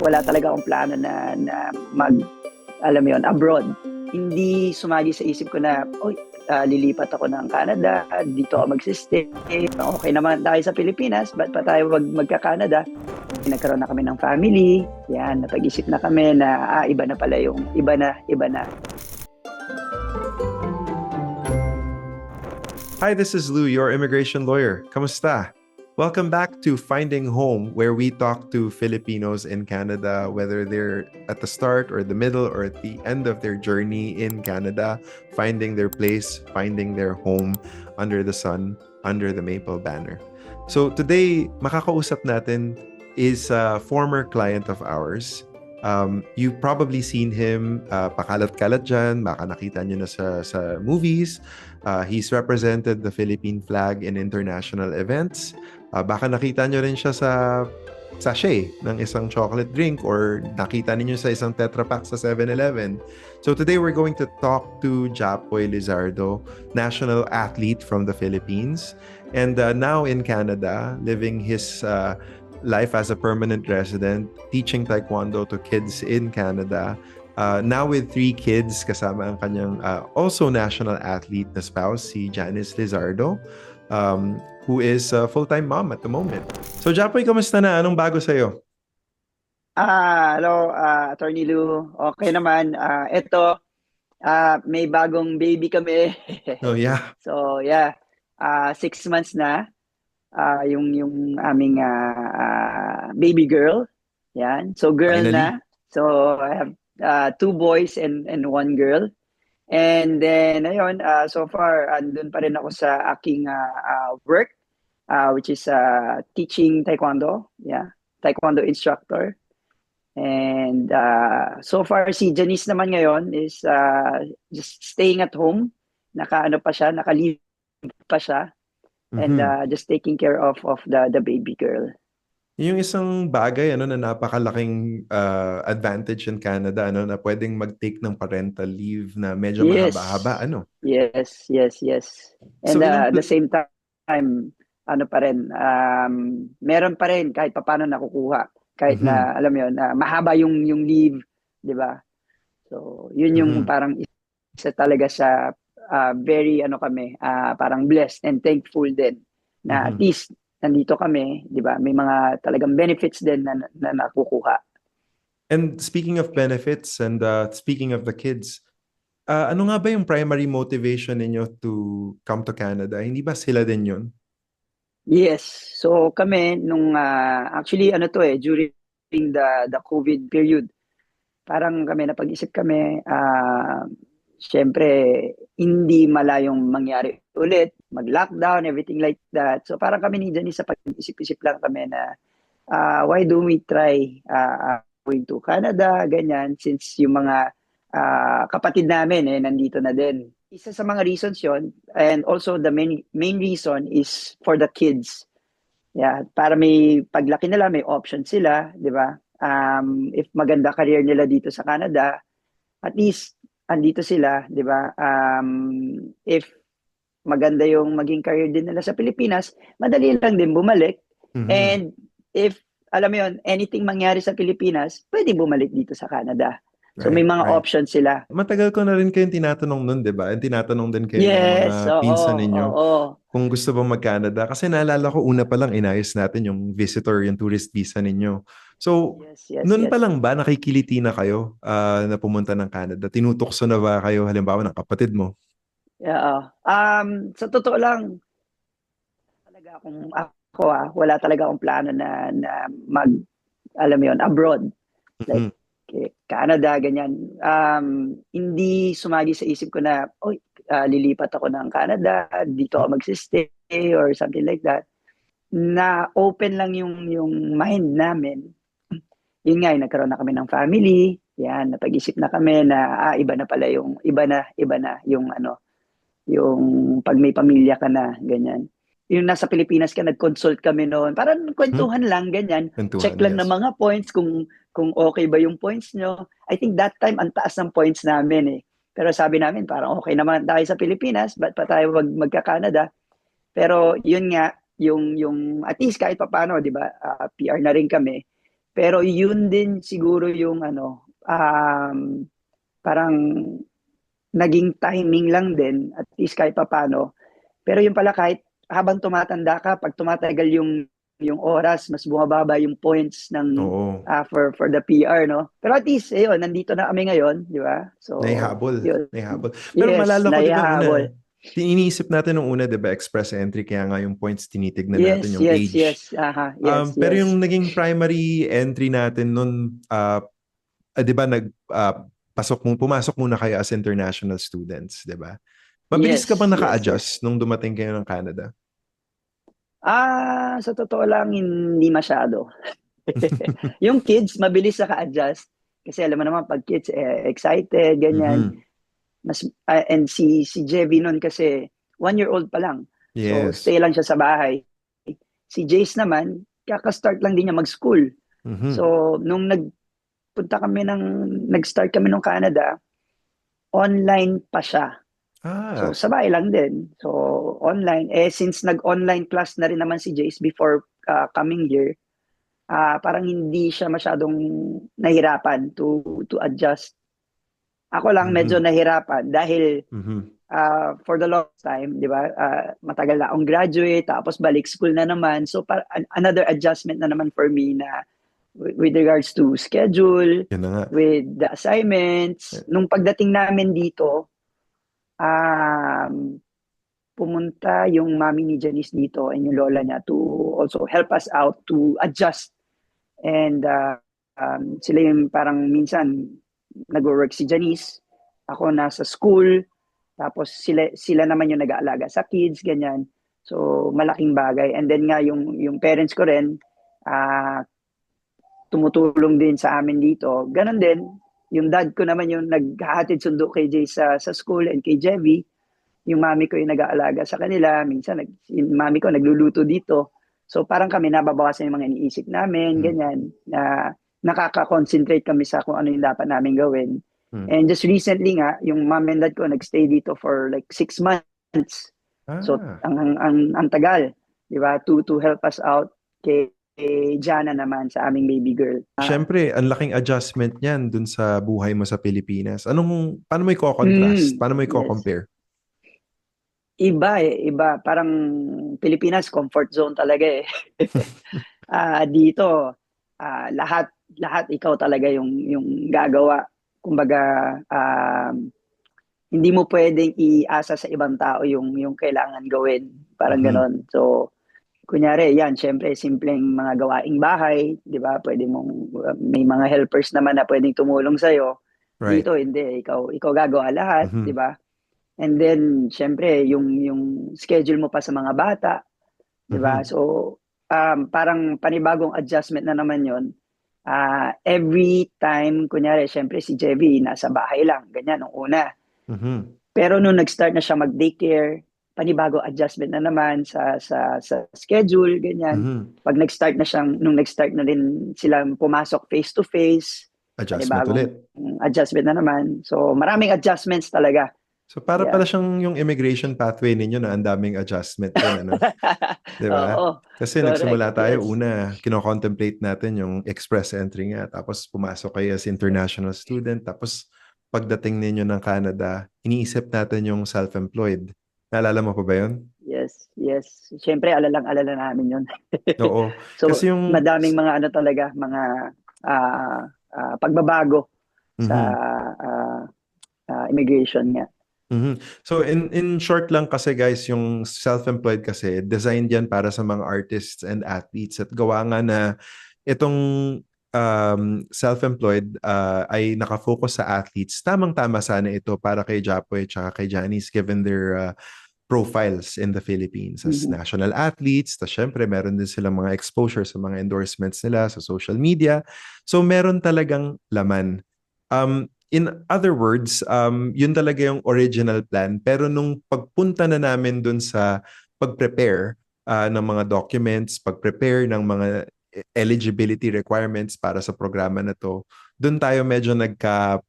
Wala talaga akong plano na alam mo yun, abroad. Hindi sumagi sa isip ko na, oy, lilipat ako ng Canada, dito ako magsistay. Okay naman tayo sa Pilipinas, ba't pa tayo magka-Canada? Nagkaroon na kami ng family, yan, napag-isip na kami na, iba na pala yung, iba na. Hi, this is Lou, your immigration lawyer. Kamusta? Welcome back to Finding Home, where we talk to Filipinos in Canada, whether they're at the start or the middle or at the end of their journey in Canada, finding their place, finding their home under the sun, under the maple banner. So today, makakausap natin is a former client of ours. You've probably seen him pakalat-kalat dyan, baka nakita nyo na sa movies. He's represented the Philippine flag in international events. Baka nakita nyo rin siya sa sachet ng isang chocolate drink or nakita ninyo sa isang Tetra Pak sa 7-Eleven. So today we're going to talk to Japoy Lizardo, national athlete from the Philippines, and now in Canada, living his life as a permanent resident, teaching Taekwondo to kids in Canada. Now with 3 kids, kasama ang kanyang also national athlete na spouse, si Janice Lizardo, who is a full-time mom at the moment. So Japoy, kamusta na? Anong bago sa'yo? Hello, Attorney Lou. Okay naman. Eto, may bagong baby kami. Oh yeah. So, yeah, 6 months na. Yung aming baby girl. Yan. So girl Finally. na. So I have 2 boys and 1 girl. And then ayun, so far andun pa rin ako sa aking work, which is teaching taekwondo. Yeah. Taekwondo instructor. And so far si Janice naman ngayon is just staying at home. Naka-ano pa siya, naka-leave pa siya. And just taking care of the baby girl. Yung isang bagay na napakalaking advantage in Canada na pwedeng mag-take ng parental leave na medyo Yes. mahaba-haba Yes. And So at the same time, ano pa rin, meron pa rin kahit papaano nakukuha. Kahit na, alam mo yun, mahaba yung leave, di ba? So, yun yung parang isa talaga sa very kami, parang blessed and thankful din na at least nandito kami, 'di ba? May mga talagang benefits din na nakukuha. And speaking of benefits and speaking of the kids, ano nga ba yung primary motivation ninyo to come to Canada? Hindi ba sila din yun? Yes. So kami nung actually during the COVID period, parang kami napag-isip kami, syempre, hindi malayong mangyari ulit, mag-lockdown, everything like that. So parang kami ni Janice sa pag-isip-isip lang kami na why don't we try going to Canada, ganyan, since yung mga kapatid namin nandito na din. Isa sa mga reasons yon, and also the main reason is for the kids. Yeah, para may paglaki nila, may option sila, di ba? If maganda career nila dito sa Canada, at least andito sila, 'di ba? If maganda yung maging career din nila sa Pilipinas, madali lang din bumalik. And if alam mo yun, anything mangyari sa Pilipinas, pwede bumalik dito sa Canada. So may mga options sila. Matagal ko na rin kayong tinatanong nun, di ba? And tinatanong din kayo ng Yes, mga pinsan oo, ninyo oo. kung gusto bang mag-Canada. Kasi naalala ko, una pa lang inayos natin yung visitor, yung tourist visa ninyo. So, Yes. nun pa lang ba nakikiliti na kayo na pumunta ng Canada? Tinutukso na ba kayo halimbawa ng kapatid mo? Yeah. Sa totoo lang, talaga wala talaga akong plano na alam mo yun, abroad. Like Canada, ganyan. Hindi sumagi sa isip ko na, lilipat ako ng Canada, dito ako magsistay or something like that. Na open lang yung mind namin. Yun nga, nagkaroon na kami ng family. Yan, napag-isip na kami na iba na pala yung iba na yung yung pag may pamilya ka na, ganyan. Yung nasa Pilipinas ka, nag-consult kami noon. Parang kwentuhan lang, ganyan. Check lang ng mga points kung okay ba yung points nyo. I think that time, ang taas ng points namin eh. Pero sabi namin, parang okay naman tayo sa Pilipinas, ba't pa tayo magka-Canada? Pero yun nga, yung at least kahit papaano, di ba, PR na rin kami. Pero yun din siguro yung parang naging timing lang din, at least kahit papaano. Pero yung pala kahit habang tumatanda ka, pag tumatagal yung oras, mas bumababa yung points ng Oo. for the PR, no? Pero at least, ayun, nandito na kami ngayon, di ba? So, Naihabol. yun. Naihabol. Pero Yes, malala ko, di ba, una, naihabol. iniisip natin nung una, di ba, express entry, kaya nga yung points tinitignan natin, Yes, yung yes, age. yes. Aha, yes, Pero yes. yung naging primary entry natin nun, 'di ba pumasok muna kayo as international students, 'di ba? Mabilis ka bang Yes, yes, yes. naka-adjust nung dumating kayo ng Canada? Sa totoo lang, hindi masyado. Yung kids, mabilis naka-adjust. Kasi alam mo naman, pag kids, excited, ganyan. Mhm. And si Jevi nun kasi 1 year old pa lang. So Yes. stay lang siya sa bahay. Si Jace naman, kaka-start lang din niya mag-school. Mhm. So nung nag-start kami nung Canada, online pa siya. So Ah. sa bahay lang din. So online, since nag-online class na rin naman si Jace before coming here, parang hindi siya masyadong nahirapan to adjust. Ako lang medyo Mhm. nahirapan dahil Mhm. for the long time, di ba? Matagal na akong graduate, tapos balik school na naman. So, another adjustment na naman for me na with regards to schedule, Yun na nga. with the assignments. Nung pagdating namin dito, um, pumunta yung mami ni Janice dito and yung lola niya to also help us out to adjust. And sila yung parang minsan nag-work si Janice, ako nasa school, tapos sila naman yung nag-aalaga sa kids, ganyan. So, malaking bagay. And then nga, yung parents ko rin, ah, tumutulong din sa amin dito. Ganon din, yung dad ko naman yung naghahatid sundo kay Jay sa school and kay Jevi. Yung mami ko yung nag-aalaga sa kanila. Minsan, yung mami ko nagluluto dito. So, parang kami nababawasan yung mga iniisip namin, Mhm. ganyan, na nakaka-concentrate kami sa kung ano yung dapat namin gawin. Mhm. And just recently nga, yung mom and dad ko nagstay dito for like 6 months. So, Ah. ang tagal, di ba? To help us out kay Jana naman sa aming baby girl. Siyempre, ang laking adjustment niyan dun sa buhay mo sa Pilipinas. Paano mo i-contrast? Paano mo Yes. i-compare? Iba iba. Parang Pilipinas, comfort zone talaga eh. Dito, lahat ikaw talaga yung gagawa. Kumbaga, hindi mo pwedeng iasa sa ibang tao yung kailangan gawin. Parang Mhm. ganon. So, kunyari, yan, syempre, simpleng mga gawaing bahay, di ba? Pwede mong, may mga helpers naman na pwedeng tumulong sa'yo. Right. Dito, hindi. Ikaw gagawa lahat, di Mhm. ba? And then, syempre, yung schedule mo pa sa mga bata, di ba? Mhm. So, parang panibagong adjustment na naman yon. Every time, kunyari, syempre, si Jevi, nasa bahay lang, ganyan, nung una. Mhm. Pero nung nag-start na siya mag-daycare, panibago adjustment na naman sa schedule, ganyan. Mhm. Pag nung nag-start na rin silang pumasok face to face, Adjustment panibagong ulit. adjustment na naman. So maraming adjustments talaga. So para pala Yeah. siyang yung immigration pathway ninyo na ang daming adjustment din, ano? 'Di ba? Oo, Kasi correct. nagsimula tayo, Yes. una, kino-contemplate natin yung express entry nga, tapos pumasok kayo as international student, tapos pagdating ninyo ng Canada, iniisip natin yung self-employed. Naalala mo pa ba yun? Yes. Yes. Siyempre, alalang-alala namin yun. Oo. So, Kasi yung... madaming mga ano talaga, mga pagbabago sa Mhm. ah, immigration nga. Mhm. So in short lang kasi guys, yung self-employed kasi designed yan para sa mga artists and athletes at gawa nga na itong self-employed ay nakafocus sa athletes. Tamang-tama sana ito para kay Japoy at kay Janice given their profiles in the Philippines as Mhm. national athletes. Tapos syempre meron din silang mga exposure sa mga endorsements nila sa social media. So meron talagang laman. In other words, yun talaga yung original plan. Pero nung pagpunta na namin dun sa pag-prepare ng mga documents, pag-prepare ng mga eligibility requirements para sa programa na to, dun tayo medyo nagkaroon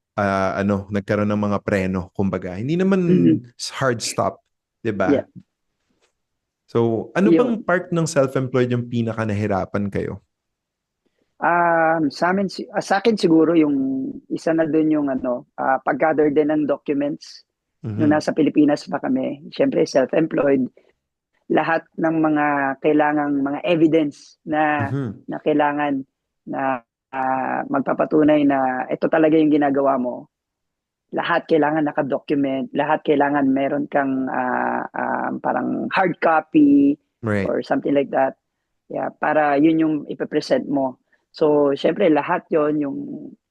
ng mga preno, kumbaga. Hindi naman Mhm. hard stop, 'di Yeah. ba? So, ano bang Yun. part ng self-employed yung pinaka nahirapan kayo? Sa akin siguro yung isa na dun yung pag-gather din ng documents nung Mhm. nasa Pilipinas pa kami. Siyempre, self-employed. Lahat ng mga kailangang mga evidence na Mhm. na kailangan na magpapatunay na ito talaga yung ginagawa mo. Lahat kailangan naka-document, lahat kailangan meron kang parang hard copy Right. or something like that. Yeah, para yun yung ipe-present mo. So, syempre lahat yon yung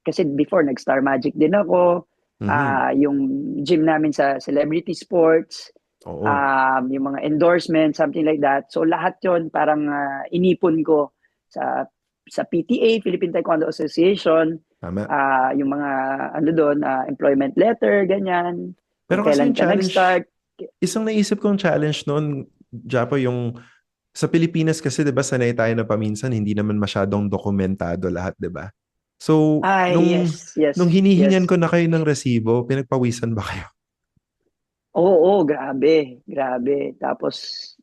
kasi before nag-Star Magic din ako, Mhm. yung gym namin sa Celebrity Sports, Oo. yung mga endorsement, something like that. So lahat yon parang inipon ko sa PTA, Philippine Taekwondo Association, Tama. yung mga ano doon, employment letter, ganyan, kung Pero kasi kailan yung ka challenge, nag-start. isang naisip kong challenge noon, Japo, yung sa Pilipinas kasi 'di ba sanay tayo na paminsan hindi naman masyadong dokumentado lahat, 'di ba? So, Ay, yes, nung yes, hinihingan yes. ko na kayo ng resibo, pinagpawisan ba kayo? Oo, grabe, grabe. Tapos,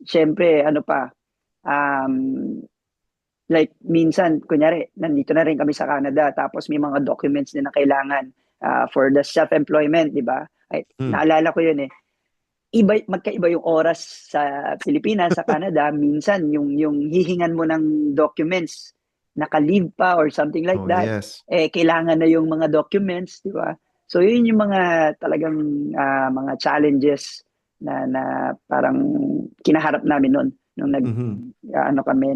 syempre, ano pa, um, like, minsan, kunyari, nandito na rin kami sa Canada, tapos may mga documents din na kailangan for the self-employment, di ba? Ay, Hmm. naalala ko yun eh. Magkaiba yung oras sa Pilipinas, sa Canada, minsan yung hihingan mo ng documents, naka-leave pa or something like Oh, that, yes. kailangan na yung mga documents, di ba? So yun yung mga talagang mga challenges na parang kinaharap namin noon nung Mhm.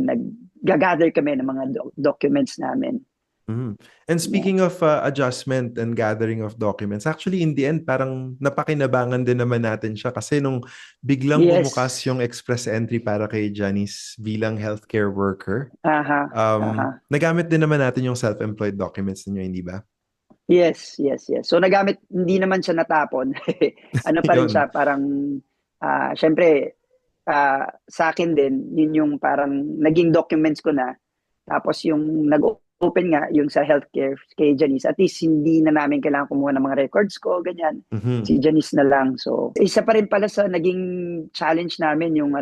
nag-gather kami ng mga documents namin. Mhm. And Yeah. speaking of adjustment and gathering of documents, actually in the end parang napakinabangan din naman natin siya kasi nung biglang bumukas Yes. yung express entry para kay Janice bilang healthcare worker, Aha. Aha. nagamit din naman natin yung self-employed documents ninyo, hindi ba? Yes, yes, yes. So nagamit, hindi naman siya natapon. Ano pa rin Yun. siya, parang, syempre, sa akin din, yun yung parang naging documents ko na. Tapos yung nag-open nga, yung sa healthcare kay Janice, at least hindi na namin kailangan kumuha ng mga records ko, ganyan. Mhm. Si Janice na lang. So, isa pa rin pala sa naging challenge namin yung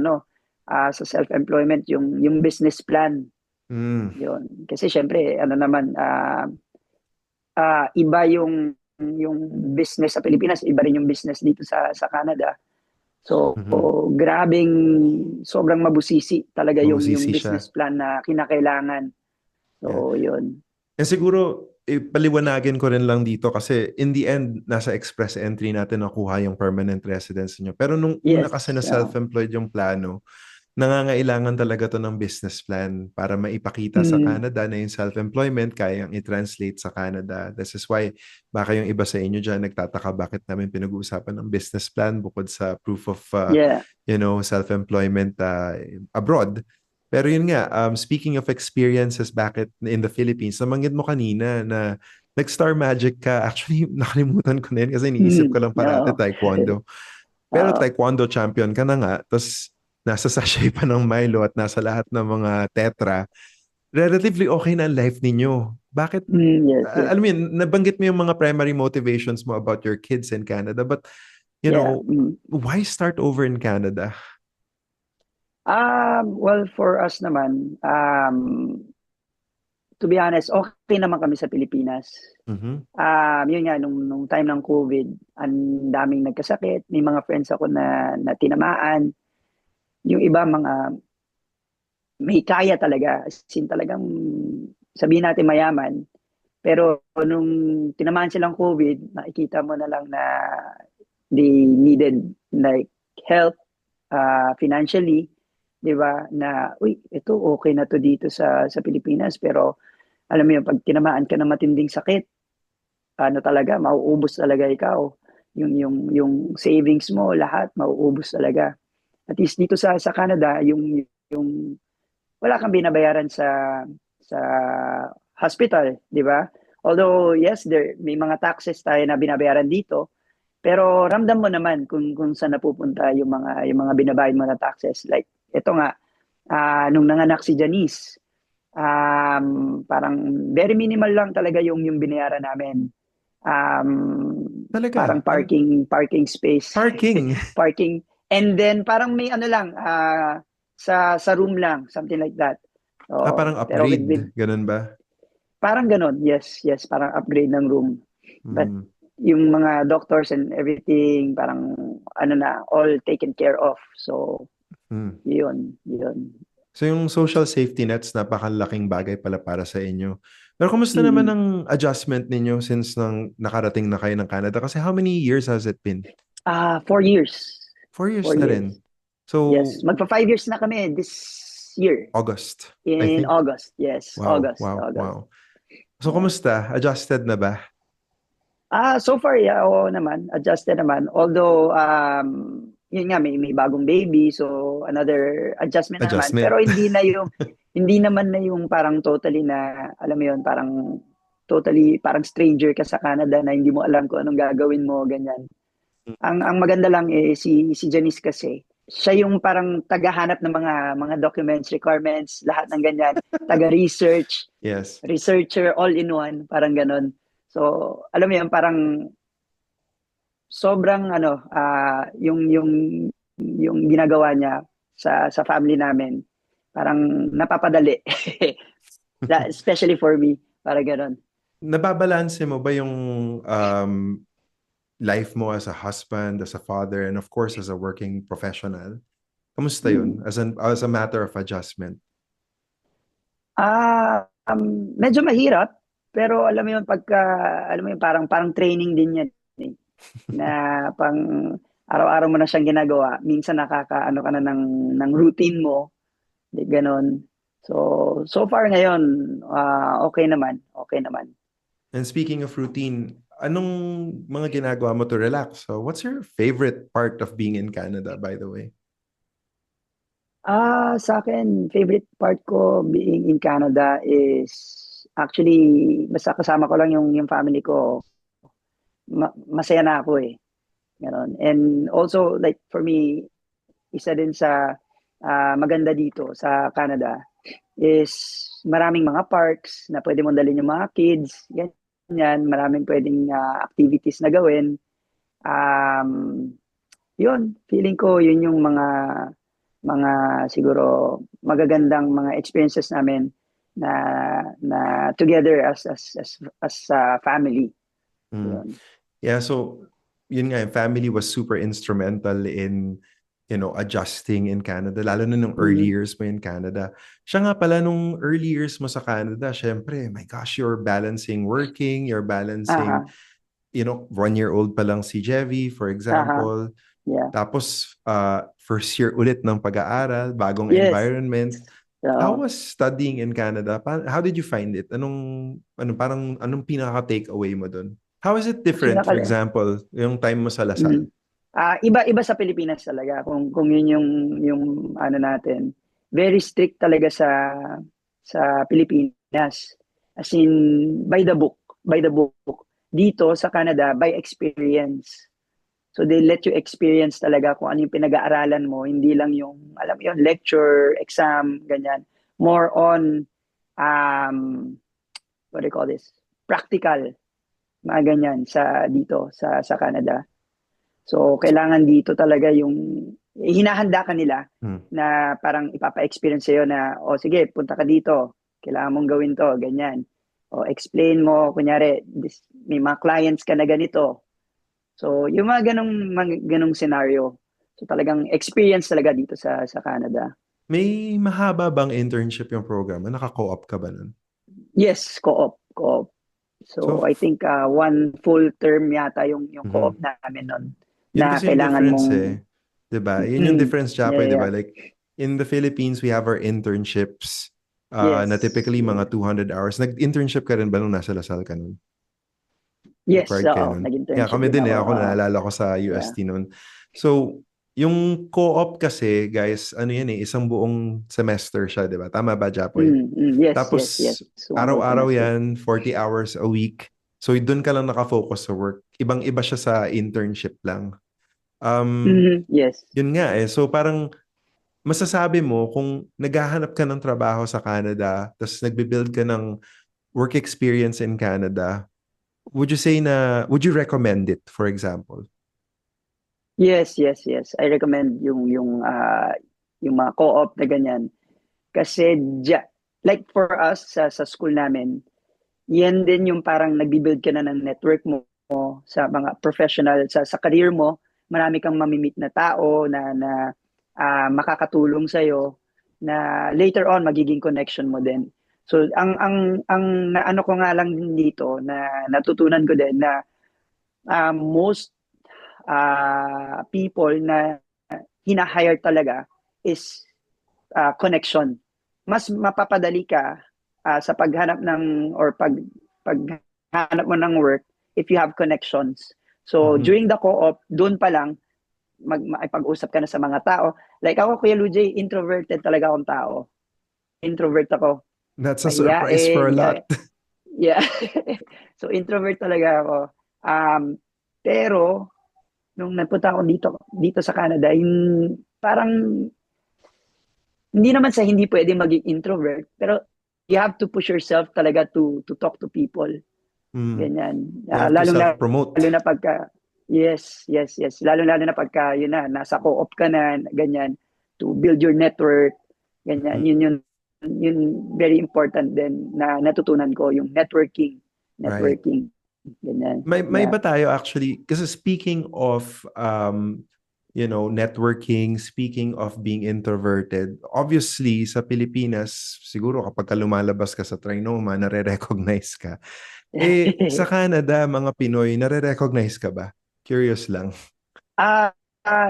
sa self-employment, yung business plan. Mm. Yun. Kasi syempre, ano naman, iba yung business sa Pilipinas, iba rin yung business dito sa Canada. So, Mhm. grabing sobrang mabusisi talaga yung Mabusisi siya. business plan na kinakailangan. Yeah. So, yun. And siguro, paliwanagin ko rin lang dito kasi in the end, nasa express entry natin nakuha yung permanent residence nyo. Pero nung una Yes. kasi na self-employed yung plano, nangangailangan talaga to ng business plan para maipakita sa Mm, Canada na yung self-employment kayang i-translate sa Canada. This is why baka yung iba sa inyo dyan nagtataka bakit namin pinag-uusapan ng business plan bukod sa proof of yeah. self-employment abroad. Pero yun nga, speaking of experiences back in the Philippines, nabanggit mo kanina na nag-Star Magic ka. Actually, nakalimutan ko na yun kasi iniisip ko lang parati Oo. taekwondo. Pero Oo. taekwondo champion ka na nga, tapos nasa sachet pa ng Milo at nasa lahat ng mga tetra, relatively okay na ang life ninyo. Bakit, Yes, yes. alam mo yun, nabanggit mo yung mga primary motivations mo about your kids in Canada, but, Yeah. why start over in Canada? Well, for us naman, to be honest, okay naman kami sa Pilipinas. Mhm. Yun nga, nung time ng COVID, ang daming nagkasakit. May mga friends ako na tinamaan. Yung iba, mga may kaya talaga. As in, talagang sabihin natin mayaman. Pero nung tinamaan silang COVID, nakikita mo na lang na they needed like help financially, 'di ba? Na uy, ito okay na to dito sa Pilipinas, pero alam mo 'yung pag tinamaan ka ng matinding sakit, ano talaga, mauubos talaga ikaw. Yung savings mo, lahat mauubos talaga. At least dito sa Canada, yung wala kang binabayaran sa hospital, 'di ba? Although yes, there may mga taxes tayo na binabayaran dito, pero ramdam mo naman kung saan napupunta yung mga binabayad mo na taxes. Like ito nga, nung nanganak si Janice, parang very minimal lang talaga yung binayaran namin. Parang Talaga? parking space, Parking? parking, and then parang may ano lang, sa room lang, something like that. Parang Pero with upgrade, ganun ba? Parang ganon, yes, yes, parang upgrade ng room. But Mm, yung mga doctors and everything, parang ano na, all taken care of. So, mm. yun. So yung social safety nets, napakalaking bagay pala para sa inyo. Pero kumusta naman Mm. ang adjustment ninyo since nang nakarating na kayo ng Canada? Kasi how many years has it been? 4 years. 4 years Four na years. rin. So, Yes. Magpa 5 years na kami this year. August, I In think. August. Yes. Wow, August. wow, August. wow. So, Yeah. kumusta? Adjusted na ba? So far, yeah, oo naman. Adjusted naman. Although, yun nga, may bagong baby. So, another adjustment na naman. Adjustment. Pero hindi naman na yung parang totally na, alam mo yun, parang totally, parang stranger ka sa Canada na hindi mo alam kung anong gagawin mo, ganyan. Ang maganda lang si Janice kasi, siya yung parang tagahanap ng mga documents, requirements, lahat ng ganyan, taga-research, Yes. researcher all in one, parang ganon. So, alam mo yan, parang sobrang yung ginagawa niya sa family namin, parang napapadali. Especially for me, parang ganon. Nababalanse mo ba yung um, life mo as a husband, as a father, and of course as a working professional? Kamusta yun? Mm. As a matter of adjustment? Medyo mahirap, pero alam mo yun, parang training din yan, eh, na pang araw-araw mo na siyang ginagawa. Minsan nakakaano ka na ng routine mo, di ganon. So far ngayon, okay naman, okay naman. And speaking of routine, anong mga ginagawa mo to relax? So, what's your favorite part of being in Canada, by the way? Sa akin, favorite part ko being in Canada is actually basta kasama ko lang yung family ko, masaya na ako eh. Ganon. And also like for me, isa din sa maganda dito sa Canada is maraming mga parks na pwede mong dalhin yung mga kids, ganyan, maraming pwedeng activities na gawin. Um, Yun, feeling ko yun yung mga siguro magagandang mga experiences namin na na together as family. Mm. Yun. Yeah, so yun nga, yung family was super instrumental in, adjusting in Canada, lalo na nung early Mm. years mo in Canada. Siya nga pala, nung early years mo sa Canada, syempre, my gosh, you're balancing working, you're balancing, Aha. 1-year-old pa lang si Jevi, for Aha. example. Yeah. Tapos, first year ulit ng pag-aaral, bagong Yes. environment. How So, was studying in Canada? How did you find it? Anong pinaka-takeaway mo dun? How is it actually different, for example, yung time mo sa mm. Lasal? Iba sa Pilipinas talaga kung yun yung ano natin. Very strict talaga sa Pilipinas. As in by the book, by the book. Dito sa Canada by experience. So they let you experience talaga kung ano yung pinag-aaralan mo, hindi lang yung alam mo yung lecture, exam, ganyan. More on um what do you call this? Practical, mga ganyan sa Canada. So, So, kailangan dito talaga yung hinahanda ka nila hmm. na parang ipapa-experience sa'yo na, o sige, punta ka dito, kailangan mong gawin to, ganyan. O explain mo, kunyari, may mga clients ka na ganito. So, yung mga ganong scenario. So, talagang experience talaga dito sa Canada. May mahaba bang internship yung program? Naka-co-op ka ba nun? Yes, co-op, co-op. So, So, I think one full term yata yung co-op mhm. namin nun Yun na kasi yung kailangan difference mong, eh. 'Di ba? Yun yung difference, yeah, Chapoy, 'di yeah, ba? Like, in the Philippines, we have our internships na yes, typically yeah. mga 200 hours. Nag-internship ka rin ba nung nasa Lasal ka nun? Yes, Required kayo oo. nun? Yeah, Nag-internship kami din din ako. eh. Ako naalala ko sa Yeah. UST nun. So, yung co-op kasi, guys, ano yan eh, isang buong semester siya, 'di ba? Tama ba, Japoy? Yes, yes, yes. Tapos, So, one whole araw-araw semester. yan, 40 hours a week. So, doon ka lang nakafocus sa work. Ibang-iba siya sa internship lang. Um, Yes. Yun nga eh. So, parang masasabi mo kung naghahanap ka ng trabaho sa Canada, tapos nagbe-build ka ng work experience in Canada, would you recommend it, for example? Yes, yes, yes. I recommend yung mga co-op na ganyan. Kasi like for us sa school namin, yan din yung parang nagbi-build ka na ng network mo sa mga professional, sa career mo. Marami kang mamimit na tao na makakatulong sa'yo na later on magiging connection mo din. So ang naano ko nga lang din dito na natutunan ko din na most people na hina-hire talaga is connection. Mas mapapadali ka sa paghanap ng or paghanap mo ng work if you have connections. So Mhm. during the co-op, doon pa lang makipag-usap ka na sa mga tao. Like ako, Kuya Lujay, introverted talaga akong tao. Introvert ako. That's a surprise for a Mahiyain. lot. Yeah. So introvert talaga ako. Um, pero nung napunta ako dito sa Canada, yung parang hindi naman sa hindi pwede maging introvert, pero you have to push yourself talaga to talk to people. Mm. Ganyan. You have to Lalong self-promote. lalo na pagka yes, yes, yes. Lalo na pagka yun na nasa co-op ka na ganyan to build your network. Ganyan. Mhm. Yun very important din na natutunan ko yung networking. Right. Networking. Ganyan. May Yeah. iba tayo actually kasi speaking of networking, speaking of being introverted, obviously sa Pilipinas, siguro kapag ka lumalabas ka sa Trinoma, nare-recognize ka. Sa Canada, mga Pinoy, nare-recognize ka ba? Curious lang.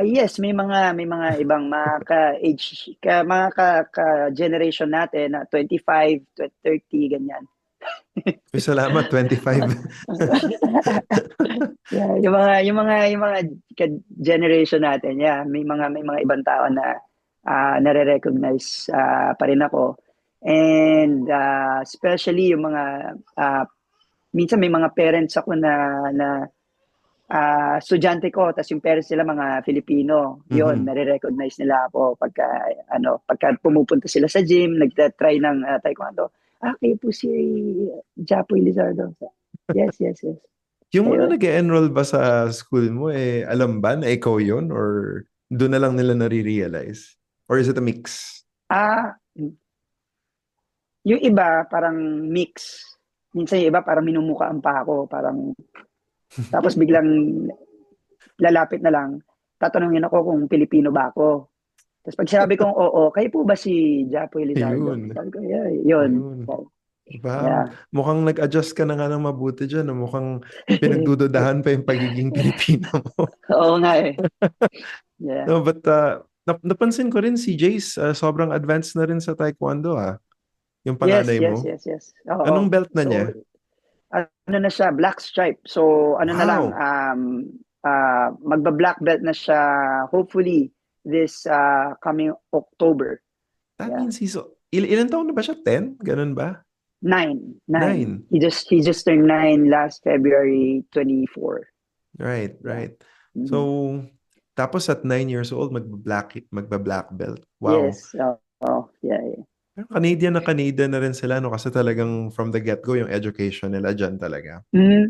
Yes, may mga ibang mga ka-age mga ka-generation natin na 25 to 30 ganyan. Uy, salamat, 25. Yeah, yung mga generation natin, yeah, may mga ibang tao na nare-recognize pa rin ako. And especially yung mga minsan may mga parents ako na estudyante ko, tapos yung parents nila mga Filipino, yun, Mhm. nare-recognize nila ako pagka pumupunta sila sa gym, nagtatry ng taekwondo. Kayo po si Japoy Lizardo. Yes, yes, yes. Yung mga Ayun. nag-enroll ba sa school mo, alam ba na ikaw yun? Or doon na lang nila nare-realize? Or is it a mix? Ah, yung iba parang mix. Minsan yung iba parang minumukhaan pa ako, parang tapos biglang lalapit na lang, tatanungin ako kung Pilipino ba ako. Tapos pag sinabi kong oo, kayo po ba si Japoy Lizardo? Ayun. Sabi ko, yeah, yun. Ayun. Diba? Yeah. Mukhang nag-adjust ka na nga ng mabuti dyan. No? Mukhang pinagdududahan pa yung pagiging Pilipino mo. Oo nga eh. Yeah. No, but napansin ko rin si Jace, sobrang advanced na rin sa taekwondo yung Yes, panganay yes, mo. yes, yes. Anong Oo. belt na So, niya? ano na siya, black stripe. So, ano na lang, Wow! magba-black belt na siya hopefully this coming October. That Yeah. means ilan taon na ba siya? 10? Ganun ba? 9. 9. 9. He just turned 9 last February 24. Right, Yeah. right. Mhm. So, tapos at 9 years old, magba-black belt. Wow. Yes. Oh, yeah, yeah. Pero Canadian na rin sila, no? Kasi talagang from the get-go, yung education nila dyan talaga.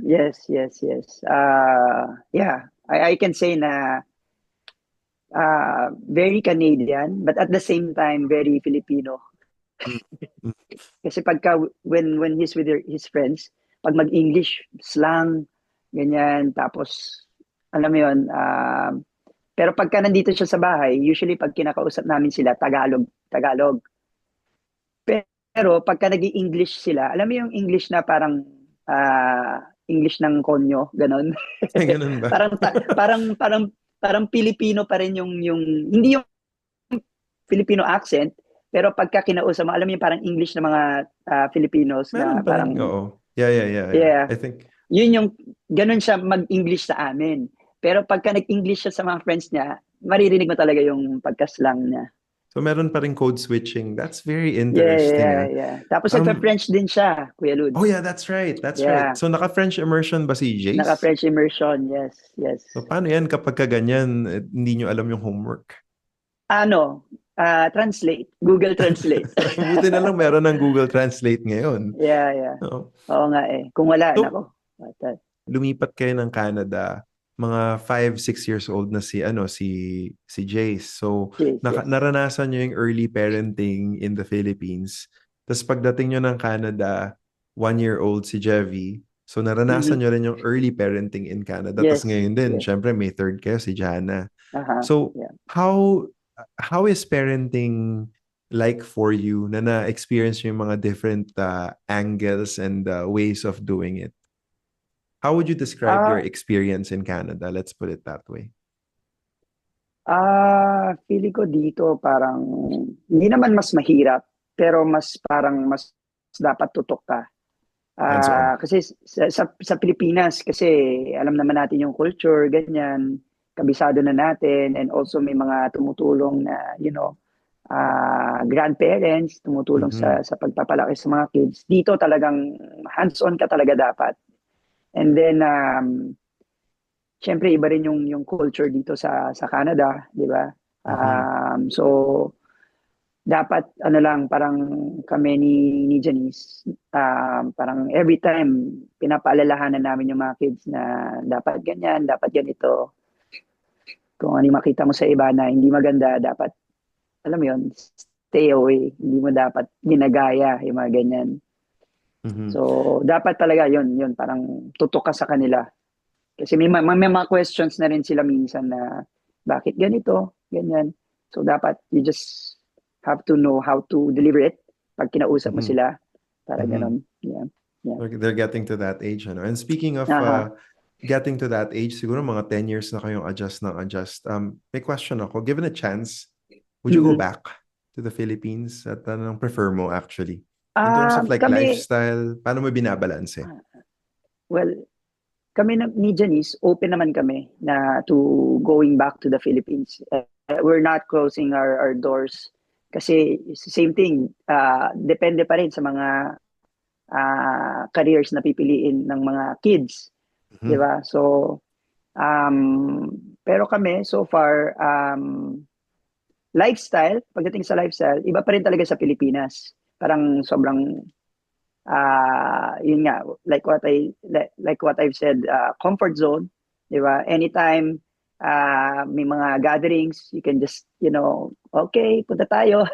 Yes, yes, yes. Yeah, I can say na very Canadian, but at the same time, very Filipino. Mm. Mm. Kasi pagka, when he's with his friends, pag mag-English, slang, ganyan, tapos, alam mo yun, pero pagka nandito siya sa bahay, usually pag kinakausap namin sila, Tagalog, Tagalog. Pero pagka nag english sila, alam mo yung English na parang English ng konyo, ganon. Ay, ganun ba? parang parang Pilipino pa rin yung hindi yung Filipino accent, pero pagka kinausap mo, alam mo yung parang English ng mga Filipinos Meron na pa rin, parang oo. Yeah. yeah, I think, yun yung ganon siya mag-English sa amin. Pero pagka nag-English siya sa mga friends niya, maririnig mo talaga yung pagka-slang niya. so meron pa rin code switching. That's very Yeah, interesting, yeah, ah. yeah. Tapos Um, nagpa-French din siya, Kuya oh Ludes. yeah, that's right. That's right. Yeah. So naka-French immersion ba si Jace? Naka-French immersion, yes, yes. So paano yan kapag ka ganyan, hindi nyo alam yung homework? Ano, translate. Google Translate. Buti na lang meron ng Google Translate ngayon. Yeah, yeah. Oo. Oo nga eh. Kung wala, So, nako. lumipat kayo ng Canada, mga 5, 6 years old na si Jace. So, Yes, yes. naranasan nyo yung early parenting in the Philippines. Tapos pagdating nyo ng Canada, 1-year-old si Jevy. So naranasan Mhm. nyo rin yung early parenting in Canada. Tapos Yes, ngayon din, yes. syempre may third kayo si Jana. So Yeah. how how is parenting like for you na na-experience yung mga different angles and ways of doing it? How would you describe your Ah, experience in Canada? Let's put it that way. feeling ko dito parang hindi naman mas mahirap, pero mas parang mas dapat tutok ka. Hands-on. Kasi sa Pilipinas, kasi alam naman natin yung culture, ganyan, kabisado na natin, and also may mga tumutulong na, grandparents, tumutulong Mm-hmm. sa pagpapalaki sa mga kids. Dito talagang hands-on ka talaga dapat. And then, syempre iba rin yung culture dito sa Canada, di ba? Mm-hmm. So dapat ano lang parang kami ni Janice, parang every time pinapaalalahanan namin yung mga kids na dapat ganyan, dapat ganito. Kung ano yung makita mo sa iba na hindi maganda, dapat alam mo yun, stay away. Hindi mo dapat ginagaya yung mga ganyan. Mm-hmm. So dapat talaga yun parang tutok ka sa kanila. Kasi may mga questions na rin sila minsan na bakit ganito, ganyan. So dapat you just have to know how to deliver it pag kinausap mo Mm-hmm. sila. Para Mm-hmm. ganon. Yeah. Yeah. They're getting to that age, ano? And speaking of Aha. getting to that age, siguro mga 10 years na kayong adjust ng adjust. May question ako. Given a chance, would you go Mhm. back to the Philippines? At anong prefer mo actually? In terms of like Kami, lifestyle, paano mo binabalanse? well, kami ni Janice, open naman kami na to going back to the Philippines. We're not closing our doors kasi same thing, depende pa rin sa mga careers na pipiliin ng mga kids, 'di Mm-hmm. ba? So, pero kami so far, pagdating sa lifestyle, iba pa rin talaga sa Pilipinas. Parang sobrang yun nga, like what I've said, comfort zone, 'di ba? Anytime may mga gatherings, you can just, okay, punta tayo.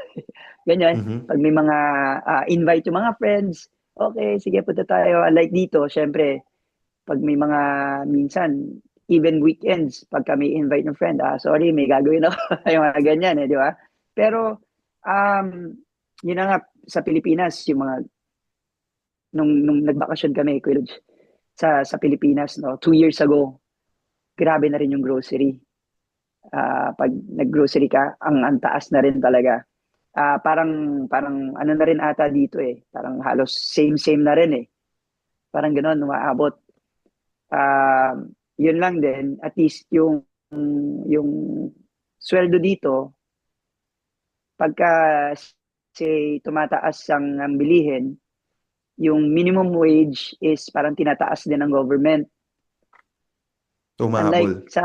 Ganyan. Mm-hmm. Pag may mga invite yung mga friends, okay, sige, punta tayo. Like dito, syempre, pag may mga minsan, even weekends, pag kami invite ng friend, sorry, may gagawin ako. Yung mga ganyan, di ba? Pero, um, yun na nga, sa Pilipinas, yung mga, nung nagbakasyon kami, Kuya Lodge, sa Pilipinas, no, 2 years ago, grabe na rin yung grocery. Pag nag-grocery ka, ang taas na rin talaga. Parang ano na rin ata dito eh. Parang halos same na rin eh. Parang ganoon umaabot. Yun lang din, at least yung sweldo dito, pagka say tumataas ang bilihin, yung minimum wage is parang tinataas din ng government. Unlike Tumahabol. sa,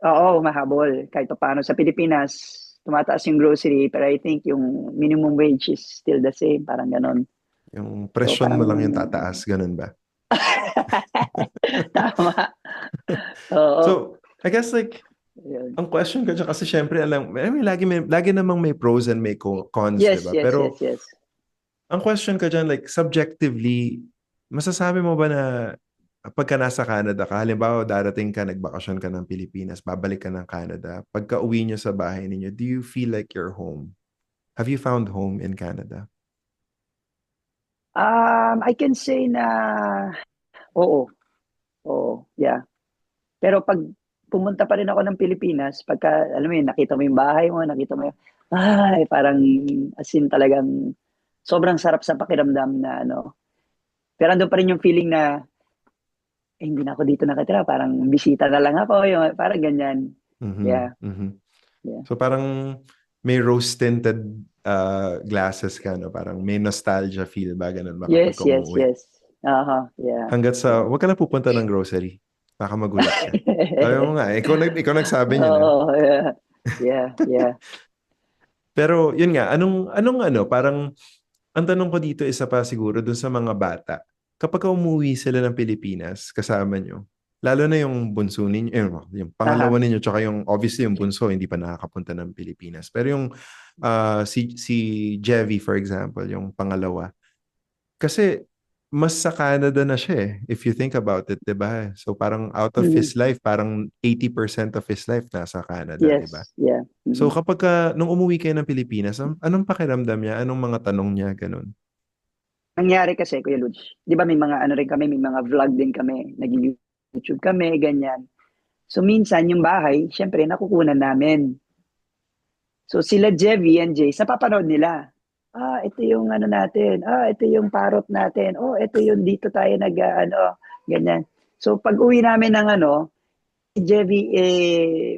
oo, mahabol. Kahit pa paano sa Pilipinas, tumataas yung grocery, pero I think yung minimum wage is still the same, parang ganon. Yung So presyon mo parang, lang yung tataas, ganun ba? tama. Oo. So, I guess like, Yun. ang question ko dyan, kasi syempre, I mean, lagi namang may pros and may cons, di Yes, ba? yes, yes, Pero, yes. ang question ko dyan, like, subjectively, masasabi mo ba na pagka nasa Canada ka, halimbawa darating ka, nagbakasyon ka ng Pilipinas, babalik ka ng Canada, pagka uwi nyo sa bahay ninyo, do you feel like you're home? Have you found home in Canada? I can say na oo. Oo, yeah. Pero pag pumunta pa rin ako ng Pilipinas, pagka, alam mo yun, nakita mo yung bahay mo, nakita mo yung, ay, parang, as in talagang, sobrang sarap sa pakiramdam na, ano. Pero andun pa rin yung feeling na, hindi na ako dito nakatira, parang bisita na lang ako, yung, parang ganyan. Mm-hmm. Yeah, Mm-hmm. yeah. So parang may rose-tinted glasses ka, no? Parang may nostalgia feel ba, ganun ba kapag ka Yes, yes, umuwi? yes. Yeah, Hanggat sa, yeah. wag ka na pupunta ng grocery. Baka magulat ka. Sabi mo nga, ikaw nagsabi niyo na. Oo, yeah. Yeah, yeah. Pero yun nga, anong ano, parang ang tanong ko dito isa pa siguro dun sa mga bata. Kapag umuwi sila ng Pilipinas, kasama nyo, lalo na yung bunso ninyo, yung pangalawa Aha. ninyo, tsaka yung, obviously yung bunso, hindi pa nakakapunta ng Pilipinas. Pero yung si Jevy, for example, yung pangalawa, Kasi mas sa Canada na siya eh, if you think about it, 'di ba? So parang out of Mhm. his life, parang 80% of his life nasa Canada, 'di ba? Yes, yeah. So Mhm. kapag nung umuwi kayo ng Pilipinas, anong pakiramdam niya? Anong mga tanong niya, ganun? Nangyari kasi, Kuya Lodge, di ba may mga ano rin kami, may mga vlog din kami, nag-YouTube kami, ganyan. So minsan yung bahay, syempre nakukunan namin. So sila Jevy and Jace, napapanood nila. Ito yung ano natin. Ito yung parrot natin. Oh, ito yung dito tayo ano, ganyan. So pag uwi namin ng ano, si Jevy,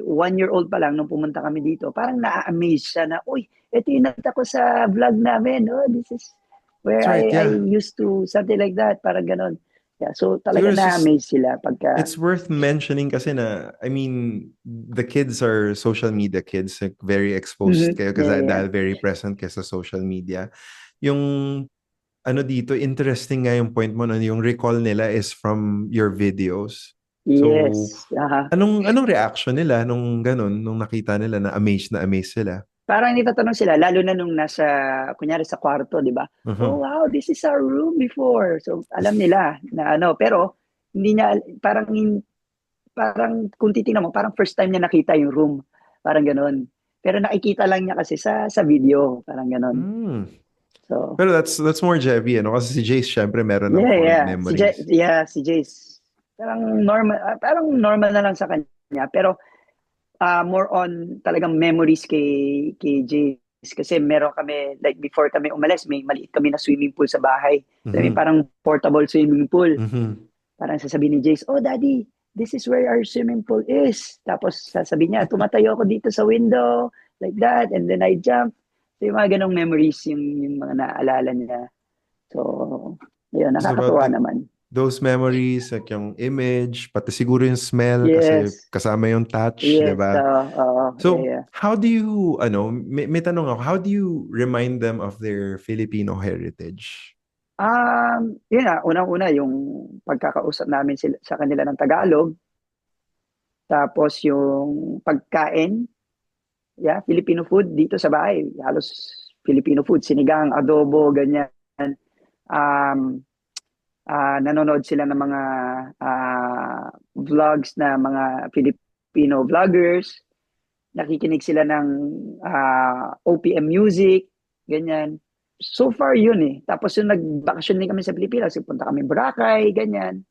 1 year old pa lang nung pumunta kami dito, parang na-amaze siya na, uy, ito yung nakita ko sa vlog namin. Oh, this is where That's right, I yeah. used to, something like that, parang ganon. Yeah, so talaga Siguro na-amaze sila pagka, it's worth mentioning kasi na, I mean, the kids are social media kids, like very exposed mhm, kayo kasi yeah, yeah. dahil very present kayo sa social media. Yung ano dito, interesting nga yung point mo na yung recall nila is from your videos. So, Yes. anong reaction nila nung ganun, nung nakita nila na amaze sila? Parang nitatanong sila, lalo na nung nasa, kunyari sa kwarto, di ba? Mhm. Oh, wow, this is our room before. So, alam nila na ano, pero hindi niya, parang kung titingnan mo, parang first time niya nakita yung room. Parang ganun. Pero nakikita lang niya kasi sa video. Parang ganun. Hmm. So, Pero that's more Jevy, ano? Kasi si Jace, syempre, meron ng yeah, fond yeah. memories. Si Jace. Parang normal na lang sa kanya. Pero more on talagang memories kay Jace. Kasi meron kami, like before kami umalis, may maliit kami na swimming pool sa bahay. So, may Mhm. parang portable swimming pool. Mhm. Parang sasabihin ni Jace, oh daddy, this is where our swimming pool is. Tapos sasabihin niya, tumatayo ako dito sa window, like that, and then I jump. So yung mga ganong memories, yung mga naaalala niya. So, yun, It's about nakakatuwa naman. those memories, like yung image, pati siguro yung smell kasi Yes, kasama yung touch, di yes, ba? yeah, So, yeah. how do you, may tanong ako, how do you remind them of their Filipino heritage? Yun na, unang-una, yung pagkakausap namin sila, sa kanila ng Tagalog, tapos yung pagkain, yeah, Filipino food dito sa bahay, halos Filipino food, sinigang, adobo, ganyan. Um, Nanonood sila ng mga vlogs na mga Filipino vloggers, nakikinig sila ng OPM music, ganyan. So far yun eh. Tapos yung nagbakasyon din kami sa Pilipinas, punta kami Boracay, ganyan.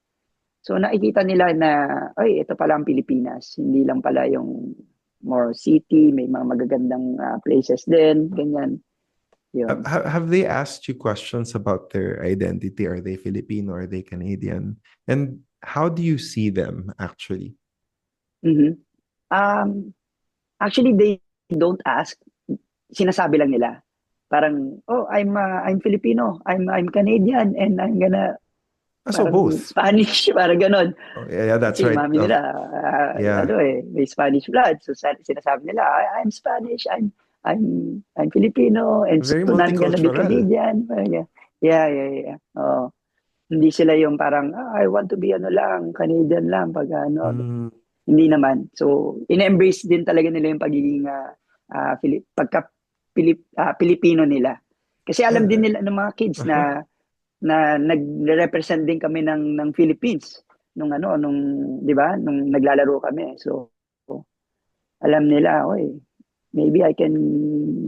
So nakikita nila na, ay, ito pala ang Pilipinas. Hindi lang pala yung more city, may mga magagandang places din, ganyan. Yun. Have they asked you questions about their identity? Are they Filipino? Are they Canadian? And how do you see them actually? Mhm. Um, Actually, they don't ask. Sinasabi lang nila. Parang, oh, I'm Filipino, I'm Canadian, and I'm gonna, So parang both. Spanish, parang ganon. Oh, yeah, that's Kasi yung right. mami nila, Yeah, ano may Spanish blood. So sinasabi nila, I'm Spanish, I'm Filipino, and very soon I'm gonna be multicultural. Canadian. Parang, yeah, yeah, yeah. Oh, hindi sila yung parang, I want to be ano lang, Canadian lang, pag ano. Mm, Hindi naman. So, ina-embrace din talaga nila yung pagiging Pilipino nila. Kasi alam din uh, nila ng mga kids uh-huh. na nagre-represent din kami ng Philippines nung 'di ba nung naglalaro kami. So alam nila, oy, maybe I can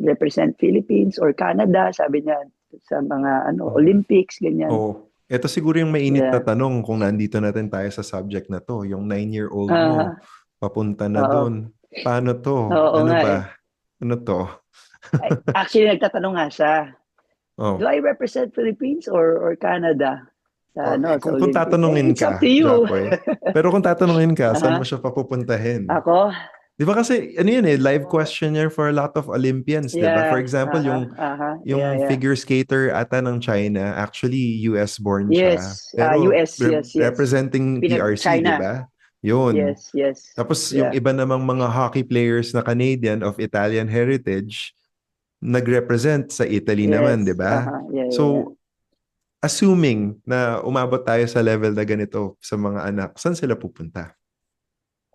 represent Philippines or Canada, sabi niya sa mga Oh. Olympics ganyan. Oh, ito siguro yung mainit na Yeah. tanong kung nandito natin tayo sa subject na to. Yung 9-year-old mo, Ah, papunta na oo. dun. Paano to? Oo Ano nga eh. ba? Ano to? Actually nagtatanong nga siya. Do Oh. I represent Philippines or Canada Oh, sa kung Olympics? tatanungin It's up to ka, you. Japoy. Pero kung tatanungin ka, saan mo Aha. siya papupuntahin? Ako? Di ba kasi, ano yun eh, live Oh, questionnaire for a lot of Olympians, di ba? For yeah. example, Aha. Aha. Yeah, yung yeah. figure skater ata ng China, actually US born siya. Yes. Pero US. Yes, yes. representing PRC, di China. ba? Yun. Yes, yes. Tapos yung Yeah. iba namang mga hockey players na Canadian of Italian heritage, nag-represent sa Italy naman, di Yes. ba? Aha. Yeah, yeah, yeah. So, assuming na umabot tayo sa level na ganito sa mga anak, saan sila pupunta?